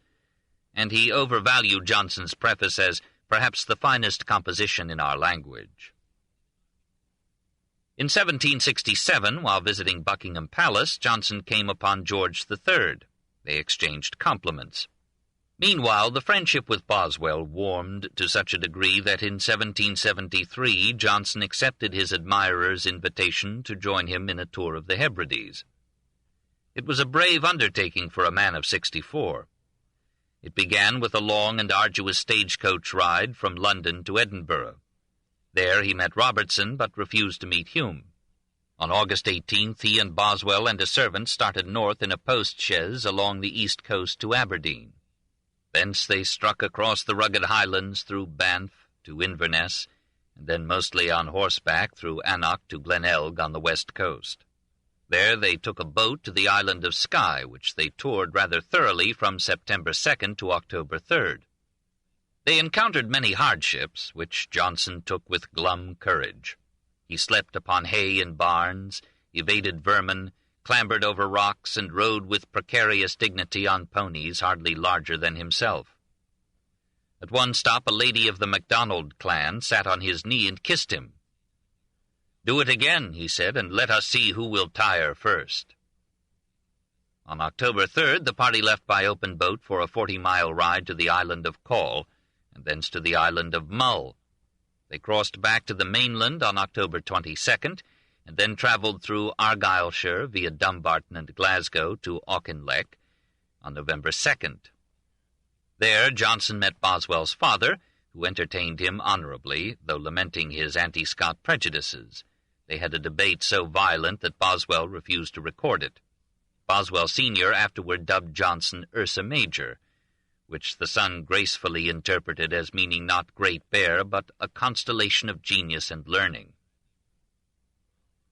and he overvalued Johnson's preface as perhaps the finest composition in our language. In 1767, while visiting Buckingham Palace, Johnson came upon George III. They exchanged compliments. Meanwhile, the friendship with Boswell warmed to such a degree that in 1773 Johnson accepted his admirer's invitation to join him in a tour of the Hebrides. It was a brave undertaking for a man of 64. It began with a long and arduous stagecoach ride from London to Edinburgh. There he met Robertson, but refused to meet Hume. On August 18th, he and Boswell and a servant started north in a post-chaise along the east coast to Aberdeen. Thence they struck across the rugged highlands through Banff to Inverness, and then mostly on horseback through Annoch to Glenelg on the west coast. There they took a boat to the island of Skye, which they toured rather thoroughly from September 2nd to October 3rd. They encountered many hardships, which Johnson took with glum courage. He slept upon hay in barns, evaded vermin, clambered over rocks, and rode with precarious dignity on ponies hardly larger than himself. At one stop a lady of the MacDonald clan sat on his knee and kissed him. "Do it again," he said, "and let us see who will tire first." On October 3rd, the party left by open boat for a 40-mile ride to the island of Call, and thence to the island of Mull. They crossed back to the mainland on October 22nd, and then traveled through Argyllshire via Dumbarton and Glasgow to Auchinleck on November 2nd. There Johnson met Boswell's father, who entertained him honorably, though lamenting his anti-Scot prejudices. They had a debate so violent that Boswell refused to record it. Boswell Sr. afterward dubbed Johnson Ursa Major, which the son gracefully interpreted as meaning not Great Bear, but a constellation of genius and learning.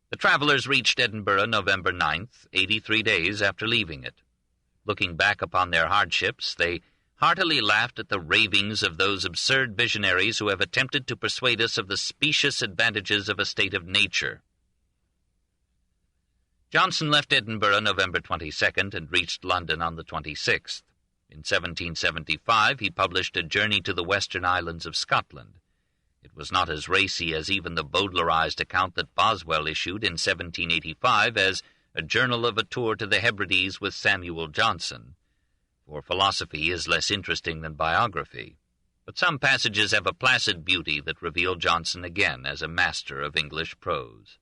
The travelers reached Edinburgh November 9th, 83 days after leaving it. Looking back upon their hardships, they heartily laughed at the ravings of those absurd visionaries who have attempted to persuade us of the specious advantages of a state of nature. Johnson left Edinburgh November 22nd and reached London on the 26th. In 1775 he published A Journey to the Western Islands of Scotland. It was not as racy as even the Bowdlerized account that Boswell issued in 1785 as a journal of a tour to the Hebrides with Samuel Johnson, for philosophy is less interesting than biography, but some passages have a placid beauty that reveal Johnson again as a master of English prose.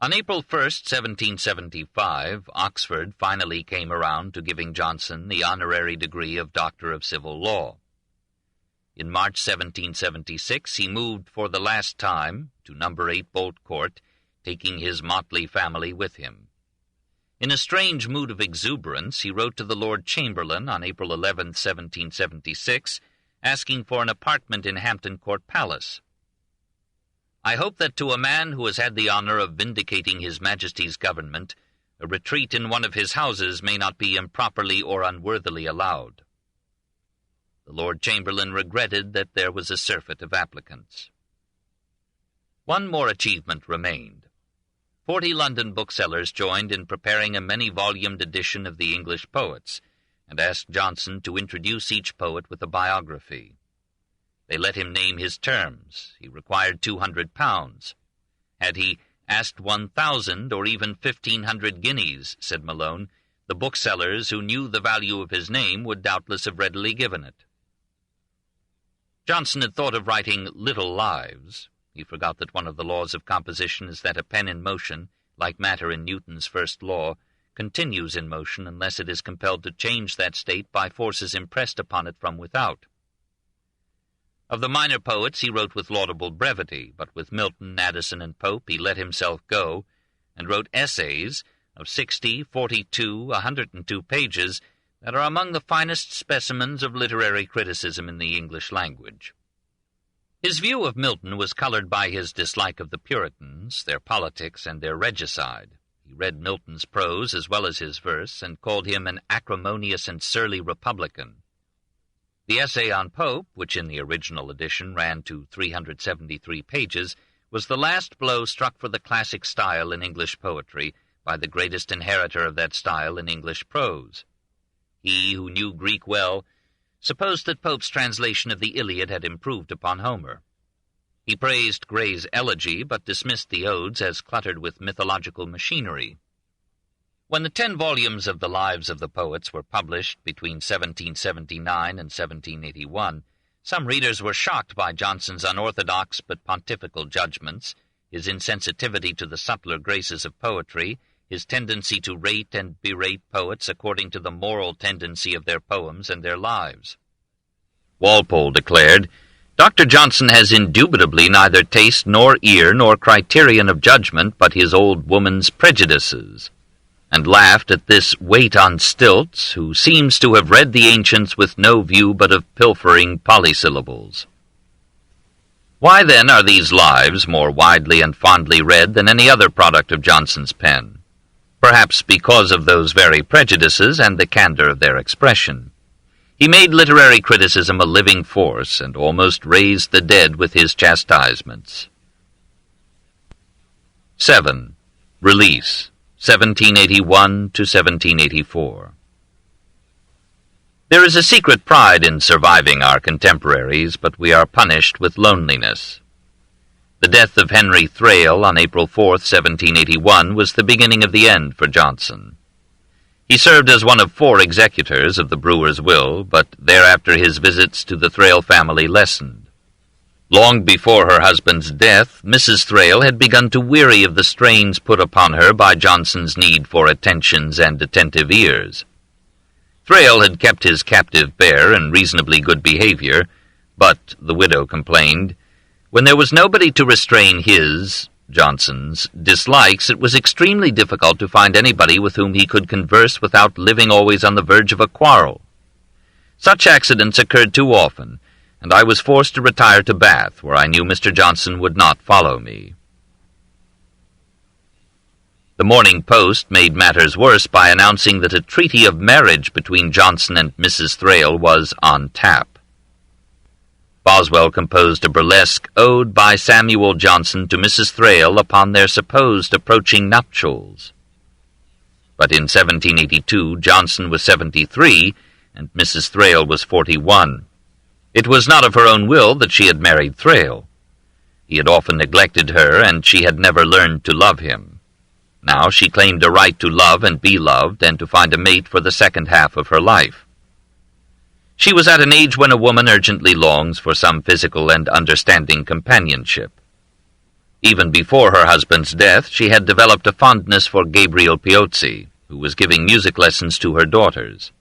On April 1st, 1775, Oxford finally came around to giving Johnson the honorary degree of Doctor of Civil Law. In March 1776, he moved for the last time to No. 8 Bolt Court, taking his motley family with him. In a strange mood of exuberance, he wrote to the Lord Chamberlain on April 11, 1776, asking for an apartment in Hampton Court Palace. "I hope that to a man who has had the honor of vindicating His Majesty's government, a retreat in one of his houses may not be improperly or unworthily allowed." The Lord Chamberlain regretted that there was a surfeit of applicants. One more achievement remained. 40 London booksellers joined in preparing a many-volumed edition of the English poets, and asked Johnson to introduce each poet with a biography. They let him name his terms. He required £200. Had he asked 1,000 or even 1,500 guineas, said Malone, the booksellers who knew the value of his name would doubtless have readily given it. Johnson had thought of writing little lives. He forgot that one of the laws of composition is that a pen in motion, like matter in Newton's first law, continues in motion unless it is compelled to change that state by forces impressed upon it from without. Of the minor poets he wrote with laudable brevity, but with Milton, Addison, and Pope he let himself go, and wrote essays of 60, 42, 102 pages that are among the finest specimens of literary criticism in the English language. His view of Milton was colored by his dislike of the Puritans, their politics, and their regicide. He read Milton's prose as well as his verse, and called him an acrimonious and surly republican. The essay on Pope, which in the original edition ran to 373 pages, was the last blow struck for the classic style in English poetry by the greatest inheritor of that style in English prose. He, who knew Greek well, supposed that Pope's translation of the Iliad had improved upon Homer. He praised Gray's elegy, but dismissed the odes as cluttered with mythological machinery. When the 10 volumes of the Lives of the Poets were published between 1779 and 1781, some readers were shocked by Johnson's unorthodox but pontifical judgments, his insensitivity to the subtler graces of poetry, his tendency to rate and berate poets according to the moral tendency of their poems and their lives. Walpole declared, "Dr. Johnson has indubitably neither taste nor ear nor criterion of judgment but his old woman's prejudices," and laughed at this wait on stilts, who seems to have read the ancients with no view but of pilfering polysyllables. Why, then, are these lives more widely and fondly read than any other product of Johnson's pen? Perhaps because of those very prejudices and the candor of their expression. He made literary criticism a living force, and almost raised the dead with his chastisements. 7. Release, 1781 to 1784. There is a secret pride in surviving our contemporaries, but we are punished with loneliness. The death of Henry Thrale on April 4, 1781, was the beginning of the end for Johnson. He served as one of 4 executors of the brewer's will, but thereafter his visits to the Thrale family lessened. Long before her husband's death, Mrs. Thrale had begun to weary of the strains put upon her by Johnson's need for attentions and attentive ears. Thrale had kept his captive bear in reasonably good behavior, but, the widow complained, when there was nobody to restrain his, Johnson's, dislikes, it was extremely difficult to find anybody with whom he could converse without living always on the verge of a quarrel. Such accidents occurred too often, and I was forced to retire to Bath, where I knew Mr. Johnson would not follow me. The Morning Post made matters worse by announcing that a treaty of marriage between Johnson and Mrs. Thrale was on tap. Boswell composed a burlesque ode by Samuel Johnson to Mrs. Thrale upon their supposed approaching nuptials. But in 1782 Johnson was 73, and Mrs. Thrale was 41. It was not of her own will that she had married Thrale. He had often neglected her, and she had never learned to love him. Now she claimed a right to love and be loved and to find a mate for the second half of her life. She was at an age when a woman urgently longs for some physical and understanding companionship. Even before her husband's death, she had developed a fondness for Gabriel Piozzi, who was giving music lessons to her daughters.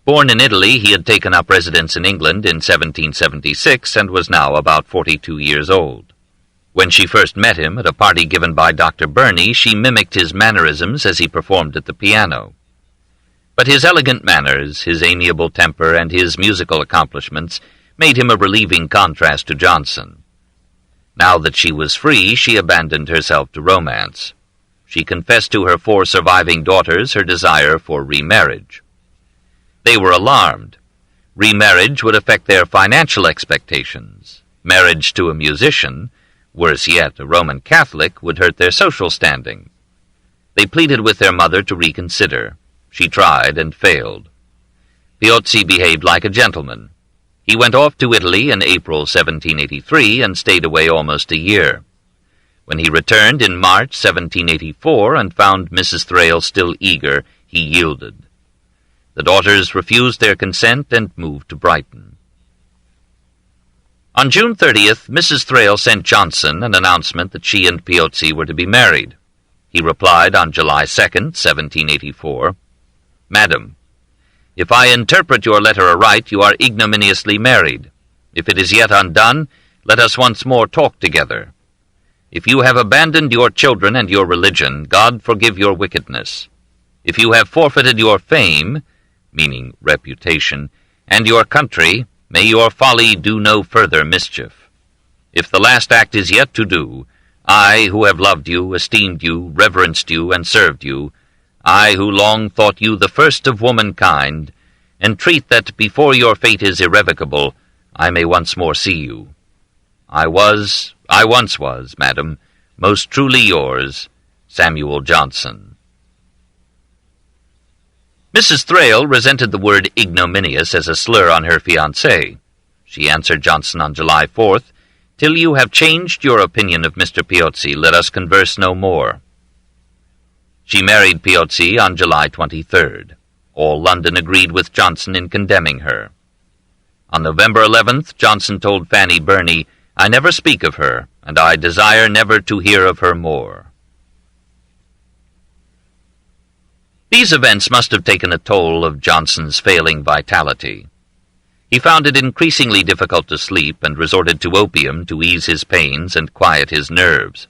Born in Italy, he had taken up residence in England in 1776 and was now about 42 years old. When she first met him at a party given by Dr. Burney, she mimicked his mannerisms as he performed at the piano. But his elegant manners, his amiable temper, and his musical accomplishments made him a relieving contrast to Johnson. Now that she was free, she abandoned herself to romance. She confessed to her 4 surviving daughters her desire for remarriage. They were alarmed. Remarriage would affect their financial expectations. Marriage to a musician, worse yet, a Roman Catholic, would hurt their social standing. They pleaded with their mother to reconsider. She tried and failed. Piozzi behaved like a gentleman. He went off to Italy in April 1783 and stayed away almost a year. When he returned in March 1784 and found Mrs. Thrale still eager, he yielded. The daughters refused their consent and moved to Brighton. On June 30th, Mrs. Thrale sent Johnson an announcement that she and Piozzi were to be married. He replied on July 2nd, 1784, "Madam, if I interpret your letter aright, you are ignominiously married. If it is yet undone, let us once more talk together. If you have abandoned your children and your religion, God forgive your wickedness. If you have forfeited your fame," meaning reputation, "and your country, may your folly do no further mischief. If the last act is yet to do, I, who have loved you, esteemed you, reverenced you, and served you, I, who long thought you the first of womankind, entreat that before your fate is irrevocable, I may once more see you. I once was, madam, most truly yours, Samuel Johnson." Mrs. Thrale resented the word ignominious as a slur on her fiancé. She answered Johnson on July 4th, "Till you have changed your opinion of Mr. Piozzi, let us converse no more." She married Piozzi on July 23rd. All London agreed with Johnson in condemning her. On November 11th, Johnson told Fanny Burney, "I never speak of her, and I desire never to hear of her more." These events must have taken a toll of Johnson's failing vitality. He found it increasingly difficult to sleep and resorted to opium to ease his pains and quiet his nerves.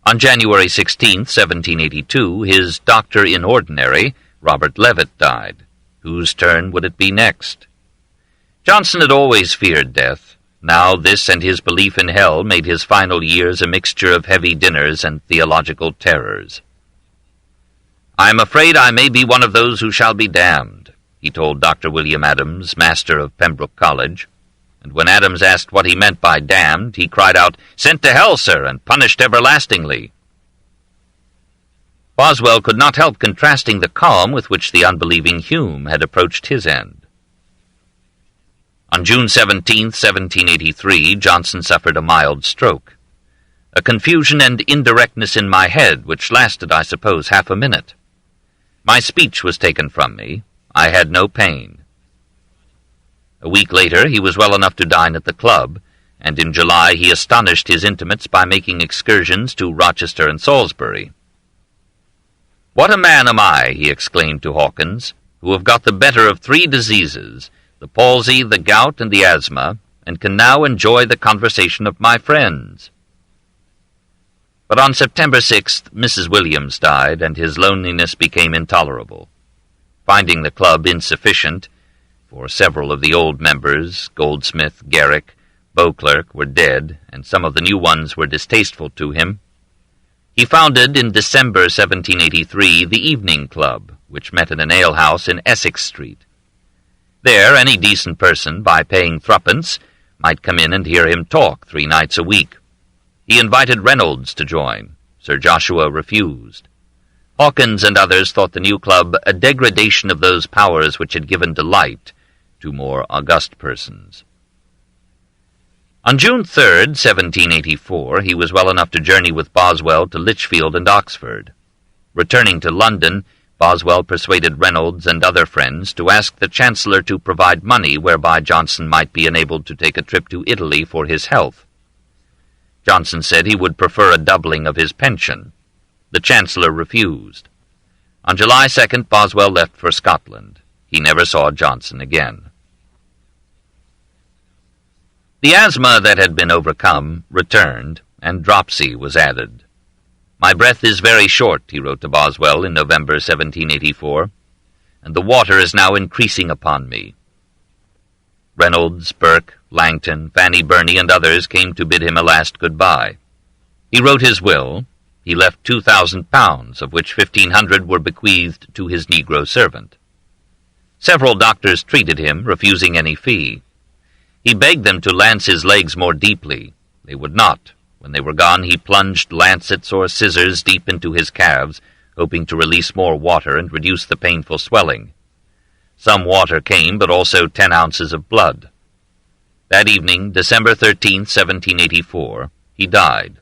On January 16, 1782, his doctor in ordinary, Robert Levitt, died. Whose turn would it be next? Johnson had always feared death. Now this and his belief in hell made his final years a mixture of heavy dinners and theological terrors. "I am afraid I may be one of those who shall be damned," he told Dr. William Adams, master of Pembroke College. And when Adams asked what he meant by damned, he cried out, "Sent to hell, sir, and punished everlastingly." Boswell could not help contrasting the calm with which the unbelieving Hume had approached his end. On June 17, 1783, Johnson suffered a mild stroke. "A confusion and indirectness in my head, which lasted, I suppose, half a minute. My speech was taken from me. I had no pain." A week later, he was well enough to dine at the club, and in July he astonished his intimates by making excursions to Rochester and Salisbury. "What a man am I," he exclaimed to Hawkins, "who have got the better of 3 diseases, the palsy, the gout, and the asthma, and can now enjoy the conversation of my friends." But on September 6th, Mrs. Williams died, and his loneliness became intolerable. Finding the club insufficient, for several of the old members, Goldsmith, Garrick, Beauclerk, were dead, and some of the new ones were distasteful to him, he founded in December 1783 the Evening Club, which met in an alehouse in Essex Street. There any decent person, by paying 3d, might come in and hear him talk 3 nights a week. He invited Reynolds to join. Sir Joshua refused. Hawkins and others thought the new club a degradation of those powers which had given delight to more august persons. On June 3rd, 1784, he was well enough to journey with Boswell to Lichfield and Oxford. Returning to London, Boswell persuaded Reynolds and other friends to ask the Chancellor to provide money whereby Johnson might be enabled to take a trip to Italy for his health. Johnson said he would prefer a doubling of his pension. The Chancellor refused. On July 2nd, Boswell left for Scotland. He never saw Johnson again. The asthma that had been overcome returned, and dropsy was added. "My breath is very short," he wrote to Boswell in November 1784, "and the water is now increasing upon me." Reynolds, Burke, Langton, Fanny Burney, and others came to bid him a last good-bye. He wrote his will. He left £2,000, of which 1,500 were bequeathed to his Negro servant. Several doctors treated him, refusing any fee. He begged them to lance his legs more deeply. They would not. When they were gone, he plunged lancets or scissors deep into his calves, hoping to release more water and reduce the painful swelling. Some water came, but also 10 ounces of blood. That evening, December 13, 1784, he died.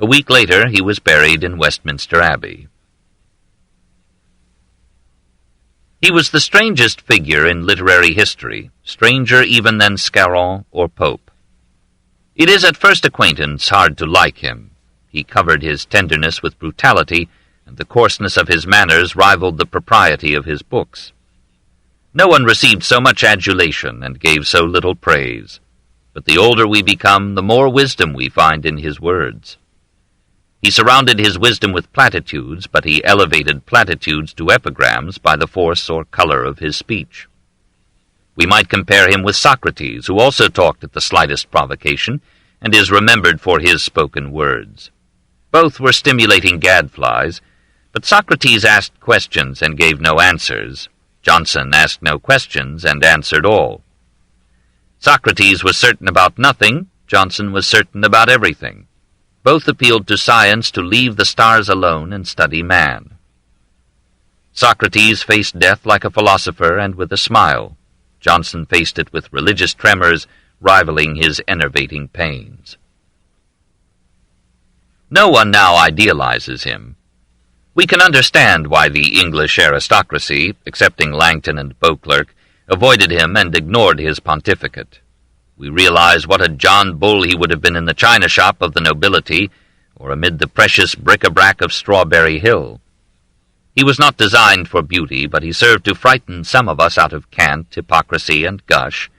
A week later, he was buried in Westminster Abbey. He was the strangest figure in literary history, stranger even than Scarron or Pope. It is at first acquaintance hard to like him. He covered his tenderness with brutality, and the coarseness of his manners rivaled the propriety of his books. No one received so much adulation and gave so little praise. But the older we become, the more wisdom we find in his words. He surrounded his wisdom with platitudes, but he elevated platitudes to epigrams by the force or color of his speech. We might compare him with Socrates, who also talked at the slightest provocation, and is remembered for his spoken words. Both were stimulating gadflies, but Socrates asked questions and gave no answers. Johnson asked no questions and answered all. Socrates was certain about nothing, Johnson was certain about everything. Both appealed to science to leave the stars alone and study man. Socrates faced death like a philosopher and with a smile. Johnson faced it with religious tremors, rivaling his enervating pains. No one now idealizes him. We can understand why the English aristocracy, excepting Langton and Beauclerk, avoided him and ignored his pontificate. We realize what a John Bull he would have been in the china shop of the nobility, or amid the precious bric-a-brac of Strawberry Hill. He was not designed for beauty, but he served to frighten some of us out of cant, hypocrisy, and gush,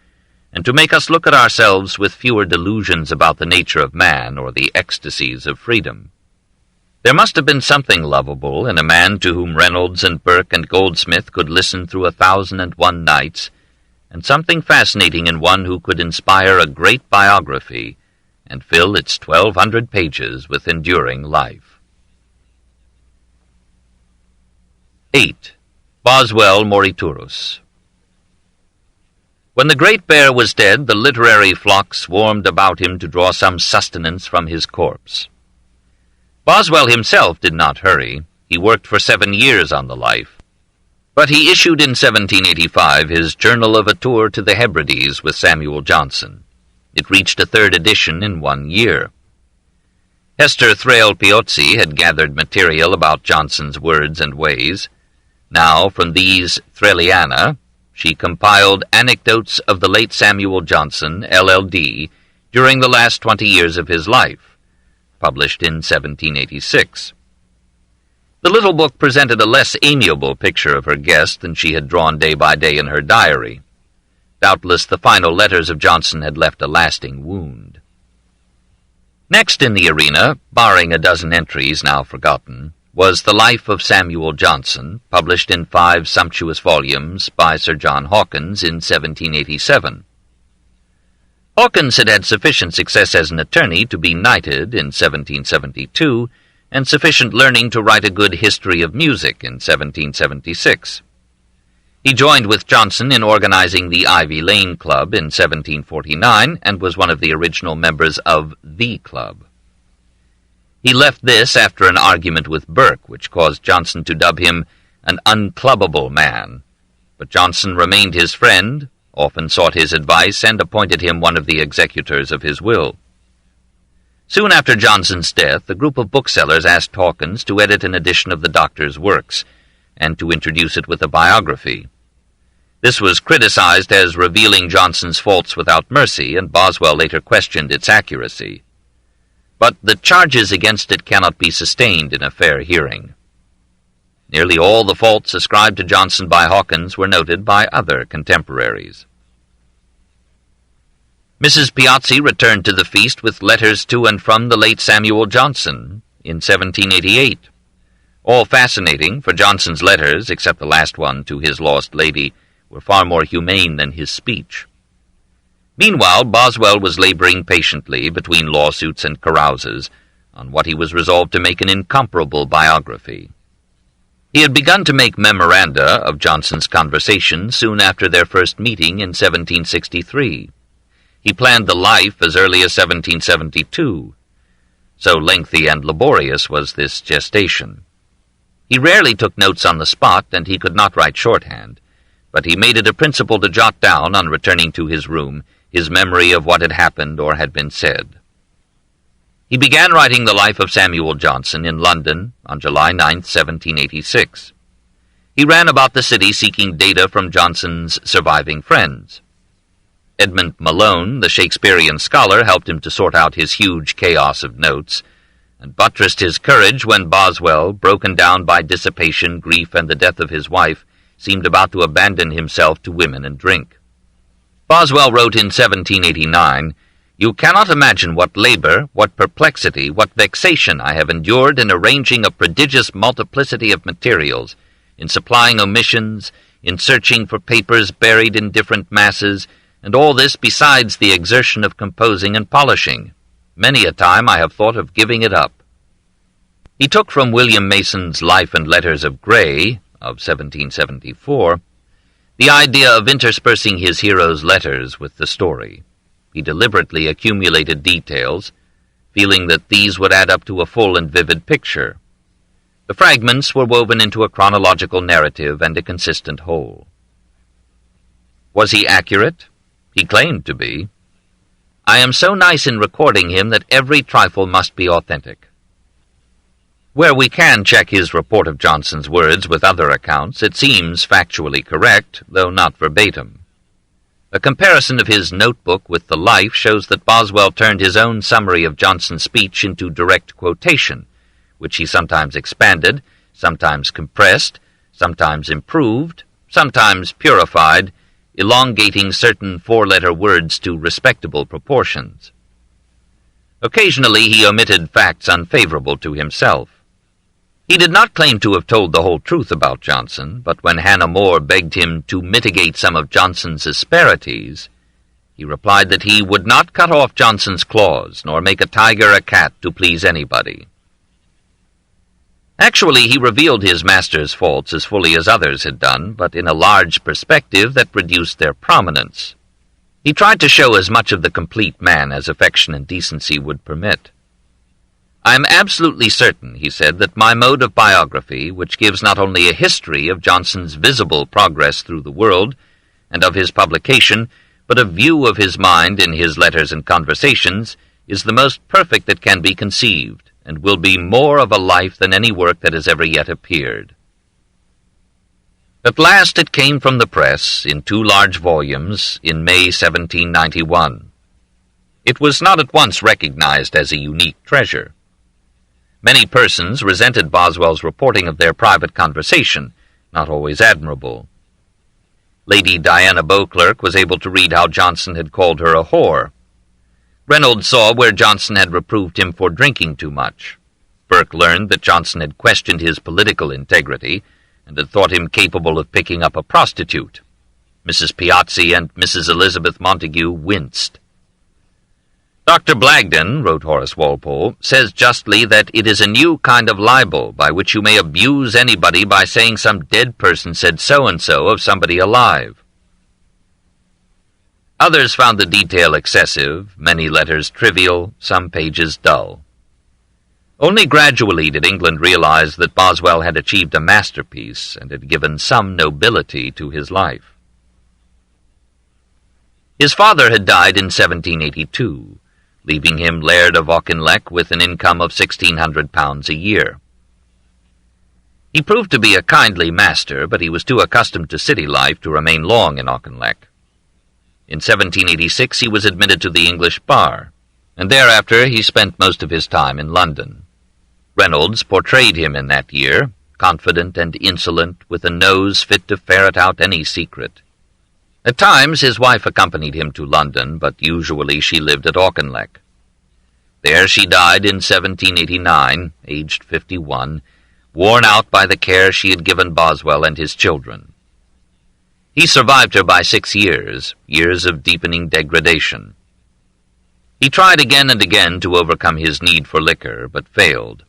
and to make us look at ourselves with fewer delusions about the nature of man or the ecstasies of freedom. There must have been something lovable in a man to whom Reynolds and Burke and Goldsmith could listen through 1,001 nights, and something fascinating in one who could inspire a great biography and fill its 1,200 pages with enduring life. 8. Boswell Moriturus. When the Great Bear was dead, the literary flock swarmed about him to draw some sustenance from his corpse. Boswell himself did not hurry. He worked for 7 years on the life. But he issued in 1785 his Journal of a Tour to the Hebrides with Samuel Johnson. It reached a 3rd edition in 1 year. Hester Thrale Piozzi had gathered material about Johnson's words and ways. Now, from these Thraliana, she compiled anecdotes of the late Samuel Johnson, LL.D., during the last 20 years of his life, published in 1786. The little book presented a less amiable picture of her guest than she had drawn day by day in her diary. Doubtless the final letters of Johnson had left a lasting wound. Next in the arena, barring a dozen entries now forgotten, was The Life of Samuel Johnson, published in 5 sumptuous volumes by Sir John Hawkins in 1787. Hawkins had had sufficient success as an attorney to be knighted in 1772, and sufficient learning to write a good history of music in 1776. He joined with Johnson in organizing the Ivy Lane Club in 1749 and was one of the original members of the club. He left this after an argument with Burke, which caused Johnson to dub him an unclubbable man. But Johnson remained his friend, often sought his advice, and appointed him one of the executors of his will. Soon after Johnson's death, a group of booksellers asked Hawkins to edit an edition of the doctor's works, and to introduce it with a biography. This was criticized as revealing Johnson's faults without mercy, and Boswell later questioned its accuracy. But the charges against it cannot be sustained in a fair hearing. Nearly all the faults ascribed to Johnson by Hawkins were noted by other contemporaries. Mrs. Piazzi returned to the feast with letters to and from the late Samuel Johnson in 1788. All fascinating, for Johnson's letters, except the last one to his lost lady, were far more humane than his speech. Meanwhile, Boswell was laboring patiently between lawsuits and carouses on what he was resolved to make an incomparable biography. He had begun to make memoranda of Johnson's conversation soon after their first meeting in 1763. He planned the life as early as 1772. So lengthy and laborious was this gestation. He rarely took notes on the spot, and he could not write shorthand, but he made it a principle to jot down, on returning to his room, his memory of what had happened or had been said. He began writing the life of Samuel Johnson in London on July 9, 1786. He ran about the city seeking data from Johnson's surviving friends. Edmund Malone, the Shakespearean scholar, helped him to sort out his huge chaos of notes, and buttressed his courage when Boswell, broken down by dissipation, grief, and the death of his wife, seemed about to abandon himself to women and drink. Boswell wrote in 1789, "You cannot imagine what labor, what perplexity, what vexation I have endured in arranging a prodigious multiplicity of materials, in supplying omissions, in searching for papers buried in different masses, and all this besides the exertion of composing and polishing. Many a time I have thought of giving it up." He took from William Mason's Life and Letters of Gray, of 1774, the idea of interspersing his hero's letters with the story. He deliberately accumulated details, feeling that these would add up to a full and vivid picture. The fragments were woven into a chronological narrative and a consistent whole. Was he accurate? He claimed to be. I am so nice in recording him that every trifle must be authentic. Where we can check his report of Johnson's words with other accounts, it seems factually correct, though not verbatim. A comparison of his notebook with the life shows that Boswell turned his own summary of Johnson's speech into direct quotation, which he sometimes expanded, sometimes compressed, sometimes improved, sometimes purified, elongating certain four-letter words to respectable proportions. Occasionally he omitted facts unfavorable to himself. He did not claim to have told the whole truth about Johnson, but when Hannah More begged him to mitigate some of Johnson's asperities, he replied that he would not cut off Johnson's claws, nor make a tiger a cat to please anybody. Actually, he revealed his master's faults as fully as others had done, but in a large perspective that reduced their prominence. He tried to show as much of the complete man as affection and decency would permit. I am absolutely certain, he said, that my mode of biography, which gives not only a history of Johnson's visible progress through the world, and of his publication, but a view of his mind in his letters and conversations, is the most perfect that can be conceived, and will be more of a life than any work that has ever yet appeared. At last it came from the press, in 2 large volumes, in May 1791. It was not at once recognized as a unique treasure. Many persons resented Boswell's reporting of their private conversation, not always admirable. Lady Diana Beauclerk was able to read how Johnson had called her a whore. Reynolds saw where Johnson had reproved him for drinking too much. Burke learned that Johnson had questioned his political integrity, and had thought him capable of picking up a prostitute. Mrs. Piazzi and Mrs. Elizabeth Montagu winced. Dr. Blagden, wrote Horace Walpole, says justly that it is a new kind of libel by which you may abuse anybody by saying some dead person said so-and-so of somebody alive. Others found the detail excessive, many letters trivial, some pages dull. Only gradually did England realize that Boswell had achieved a masterpiece and had given some nobility to his life. His father had died in 1782. leaving him Laird of Auchinleck with an income of £1,600 a year. He proved to be a kindly master, but he was too accustomed to city life to remain long in Auchinleck. In 1786 he was admitted to the English bar, and thereafter he spent most of his time in London. Reynolds portrayed him in that year, confident and insolent, with a nose fit to ferret out any secret. At times his wife accompanied him to London, but usually she lived at Auchinleck. There she died in 1789, aged 51, worn out by the care she had given Boswell and his children. He survived her by 6 years, years of deepening degradation. He tried again and again to overcome his need for liquor, but failed.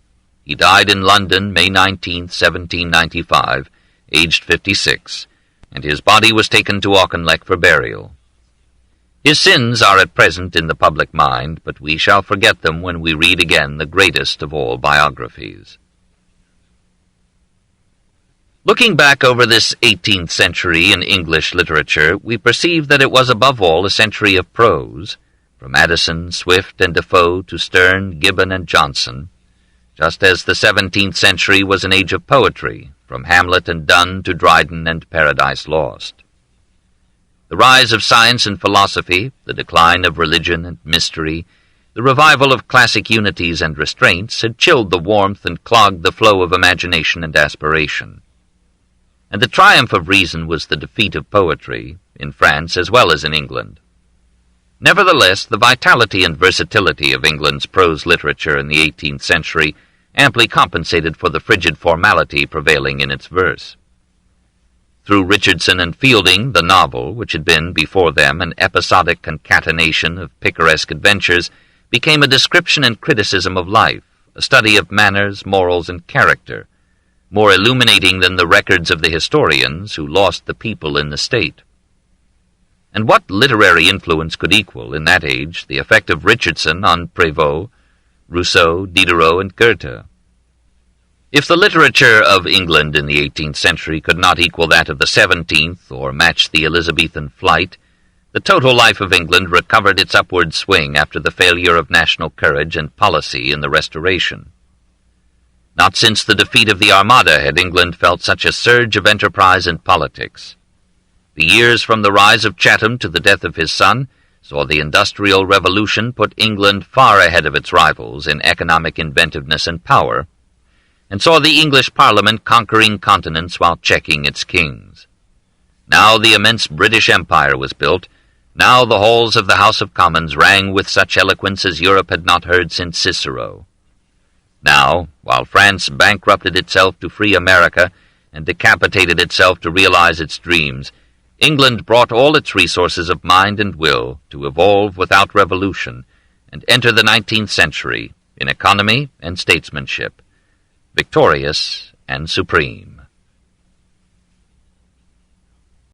He died in London, May 19, 1795, aged 56, and his body was taken to Auchinleck for burial. His sins are at present in the public mind, but we shall forget them when we read again the greatest of all biographies. Looking back over this 18th century in English literature, we perceive that it was above all a century of prose, from Addison, Swift, and Defoe to Sterne, Gibbon, and Johnson, just as the 17th century was an age of poetry, from Hamlet and Donne to Dryden and Paradise Lost. The rise of science and philosophy, the decline of religion and mystery, the revival of classic unities and restraints had chilled the warmth and clogged the flow of imagination and aspiration. And the triumph of reason was the defeat of poetry, in France as well as in England. Nevertheless, the vitality and versatility of England's prose literature in the 18th century amply compensated for the frigid formality prevailing in its verse. Through Richardson and Fielding, the novel, which had been, before them, an episodic concatenation of picaresque adventures, became a description and criticism of life, a study of manners, morals, and character, more illuminating than the records of the historians who lost the people in the state. And what literary influence could equal, in that age, the effect of Richardson on Prévost, Rousseau, Diderot, and Goethe? If the literature of England in the 18th century could not equal that of the 17th or match the Elizabethan flight, the total life of England recovered its upward swing after the failure of national courage and policy in the Restoration. Not since the defeat of the Armada had England felt such a surge of enterprise and politics. The years from the rise of Chatham to the death of his son saw the Industrial Revolution put England far ahead of its rivals in economic inventiveness and power, and saw the English Parliament conquering continents while checking its kings. Now the immense British Empire was built. Now the halls of the House of Commons rang with such eloquence as Europe had not heard since Cicero. Now, while France bankrupted itself to free America and decapitated itself to realize its dreams, England brought all its resources of mind and will to evolve without revolution and enter the 19th century in economy and statesmanship, victorious and supreme.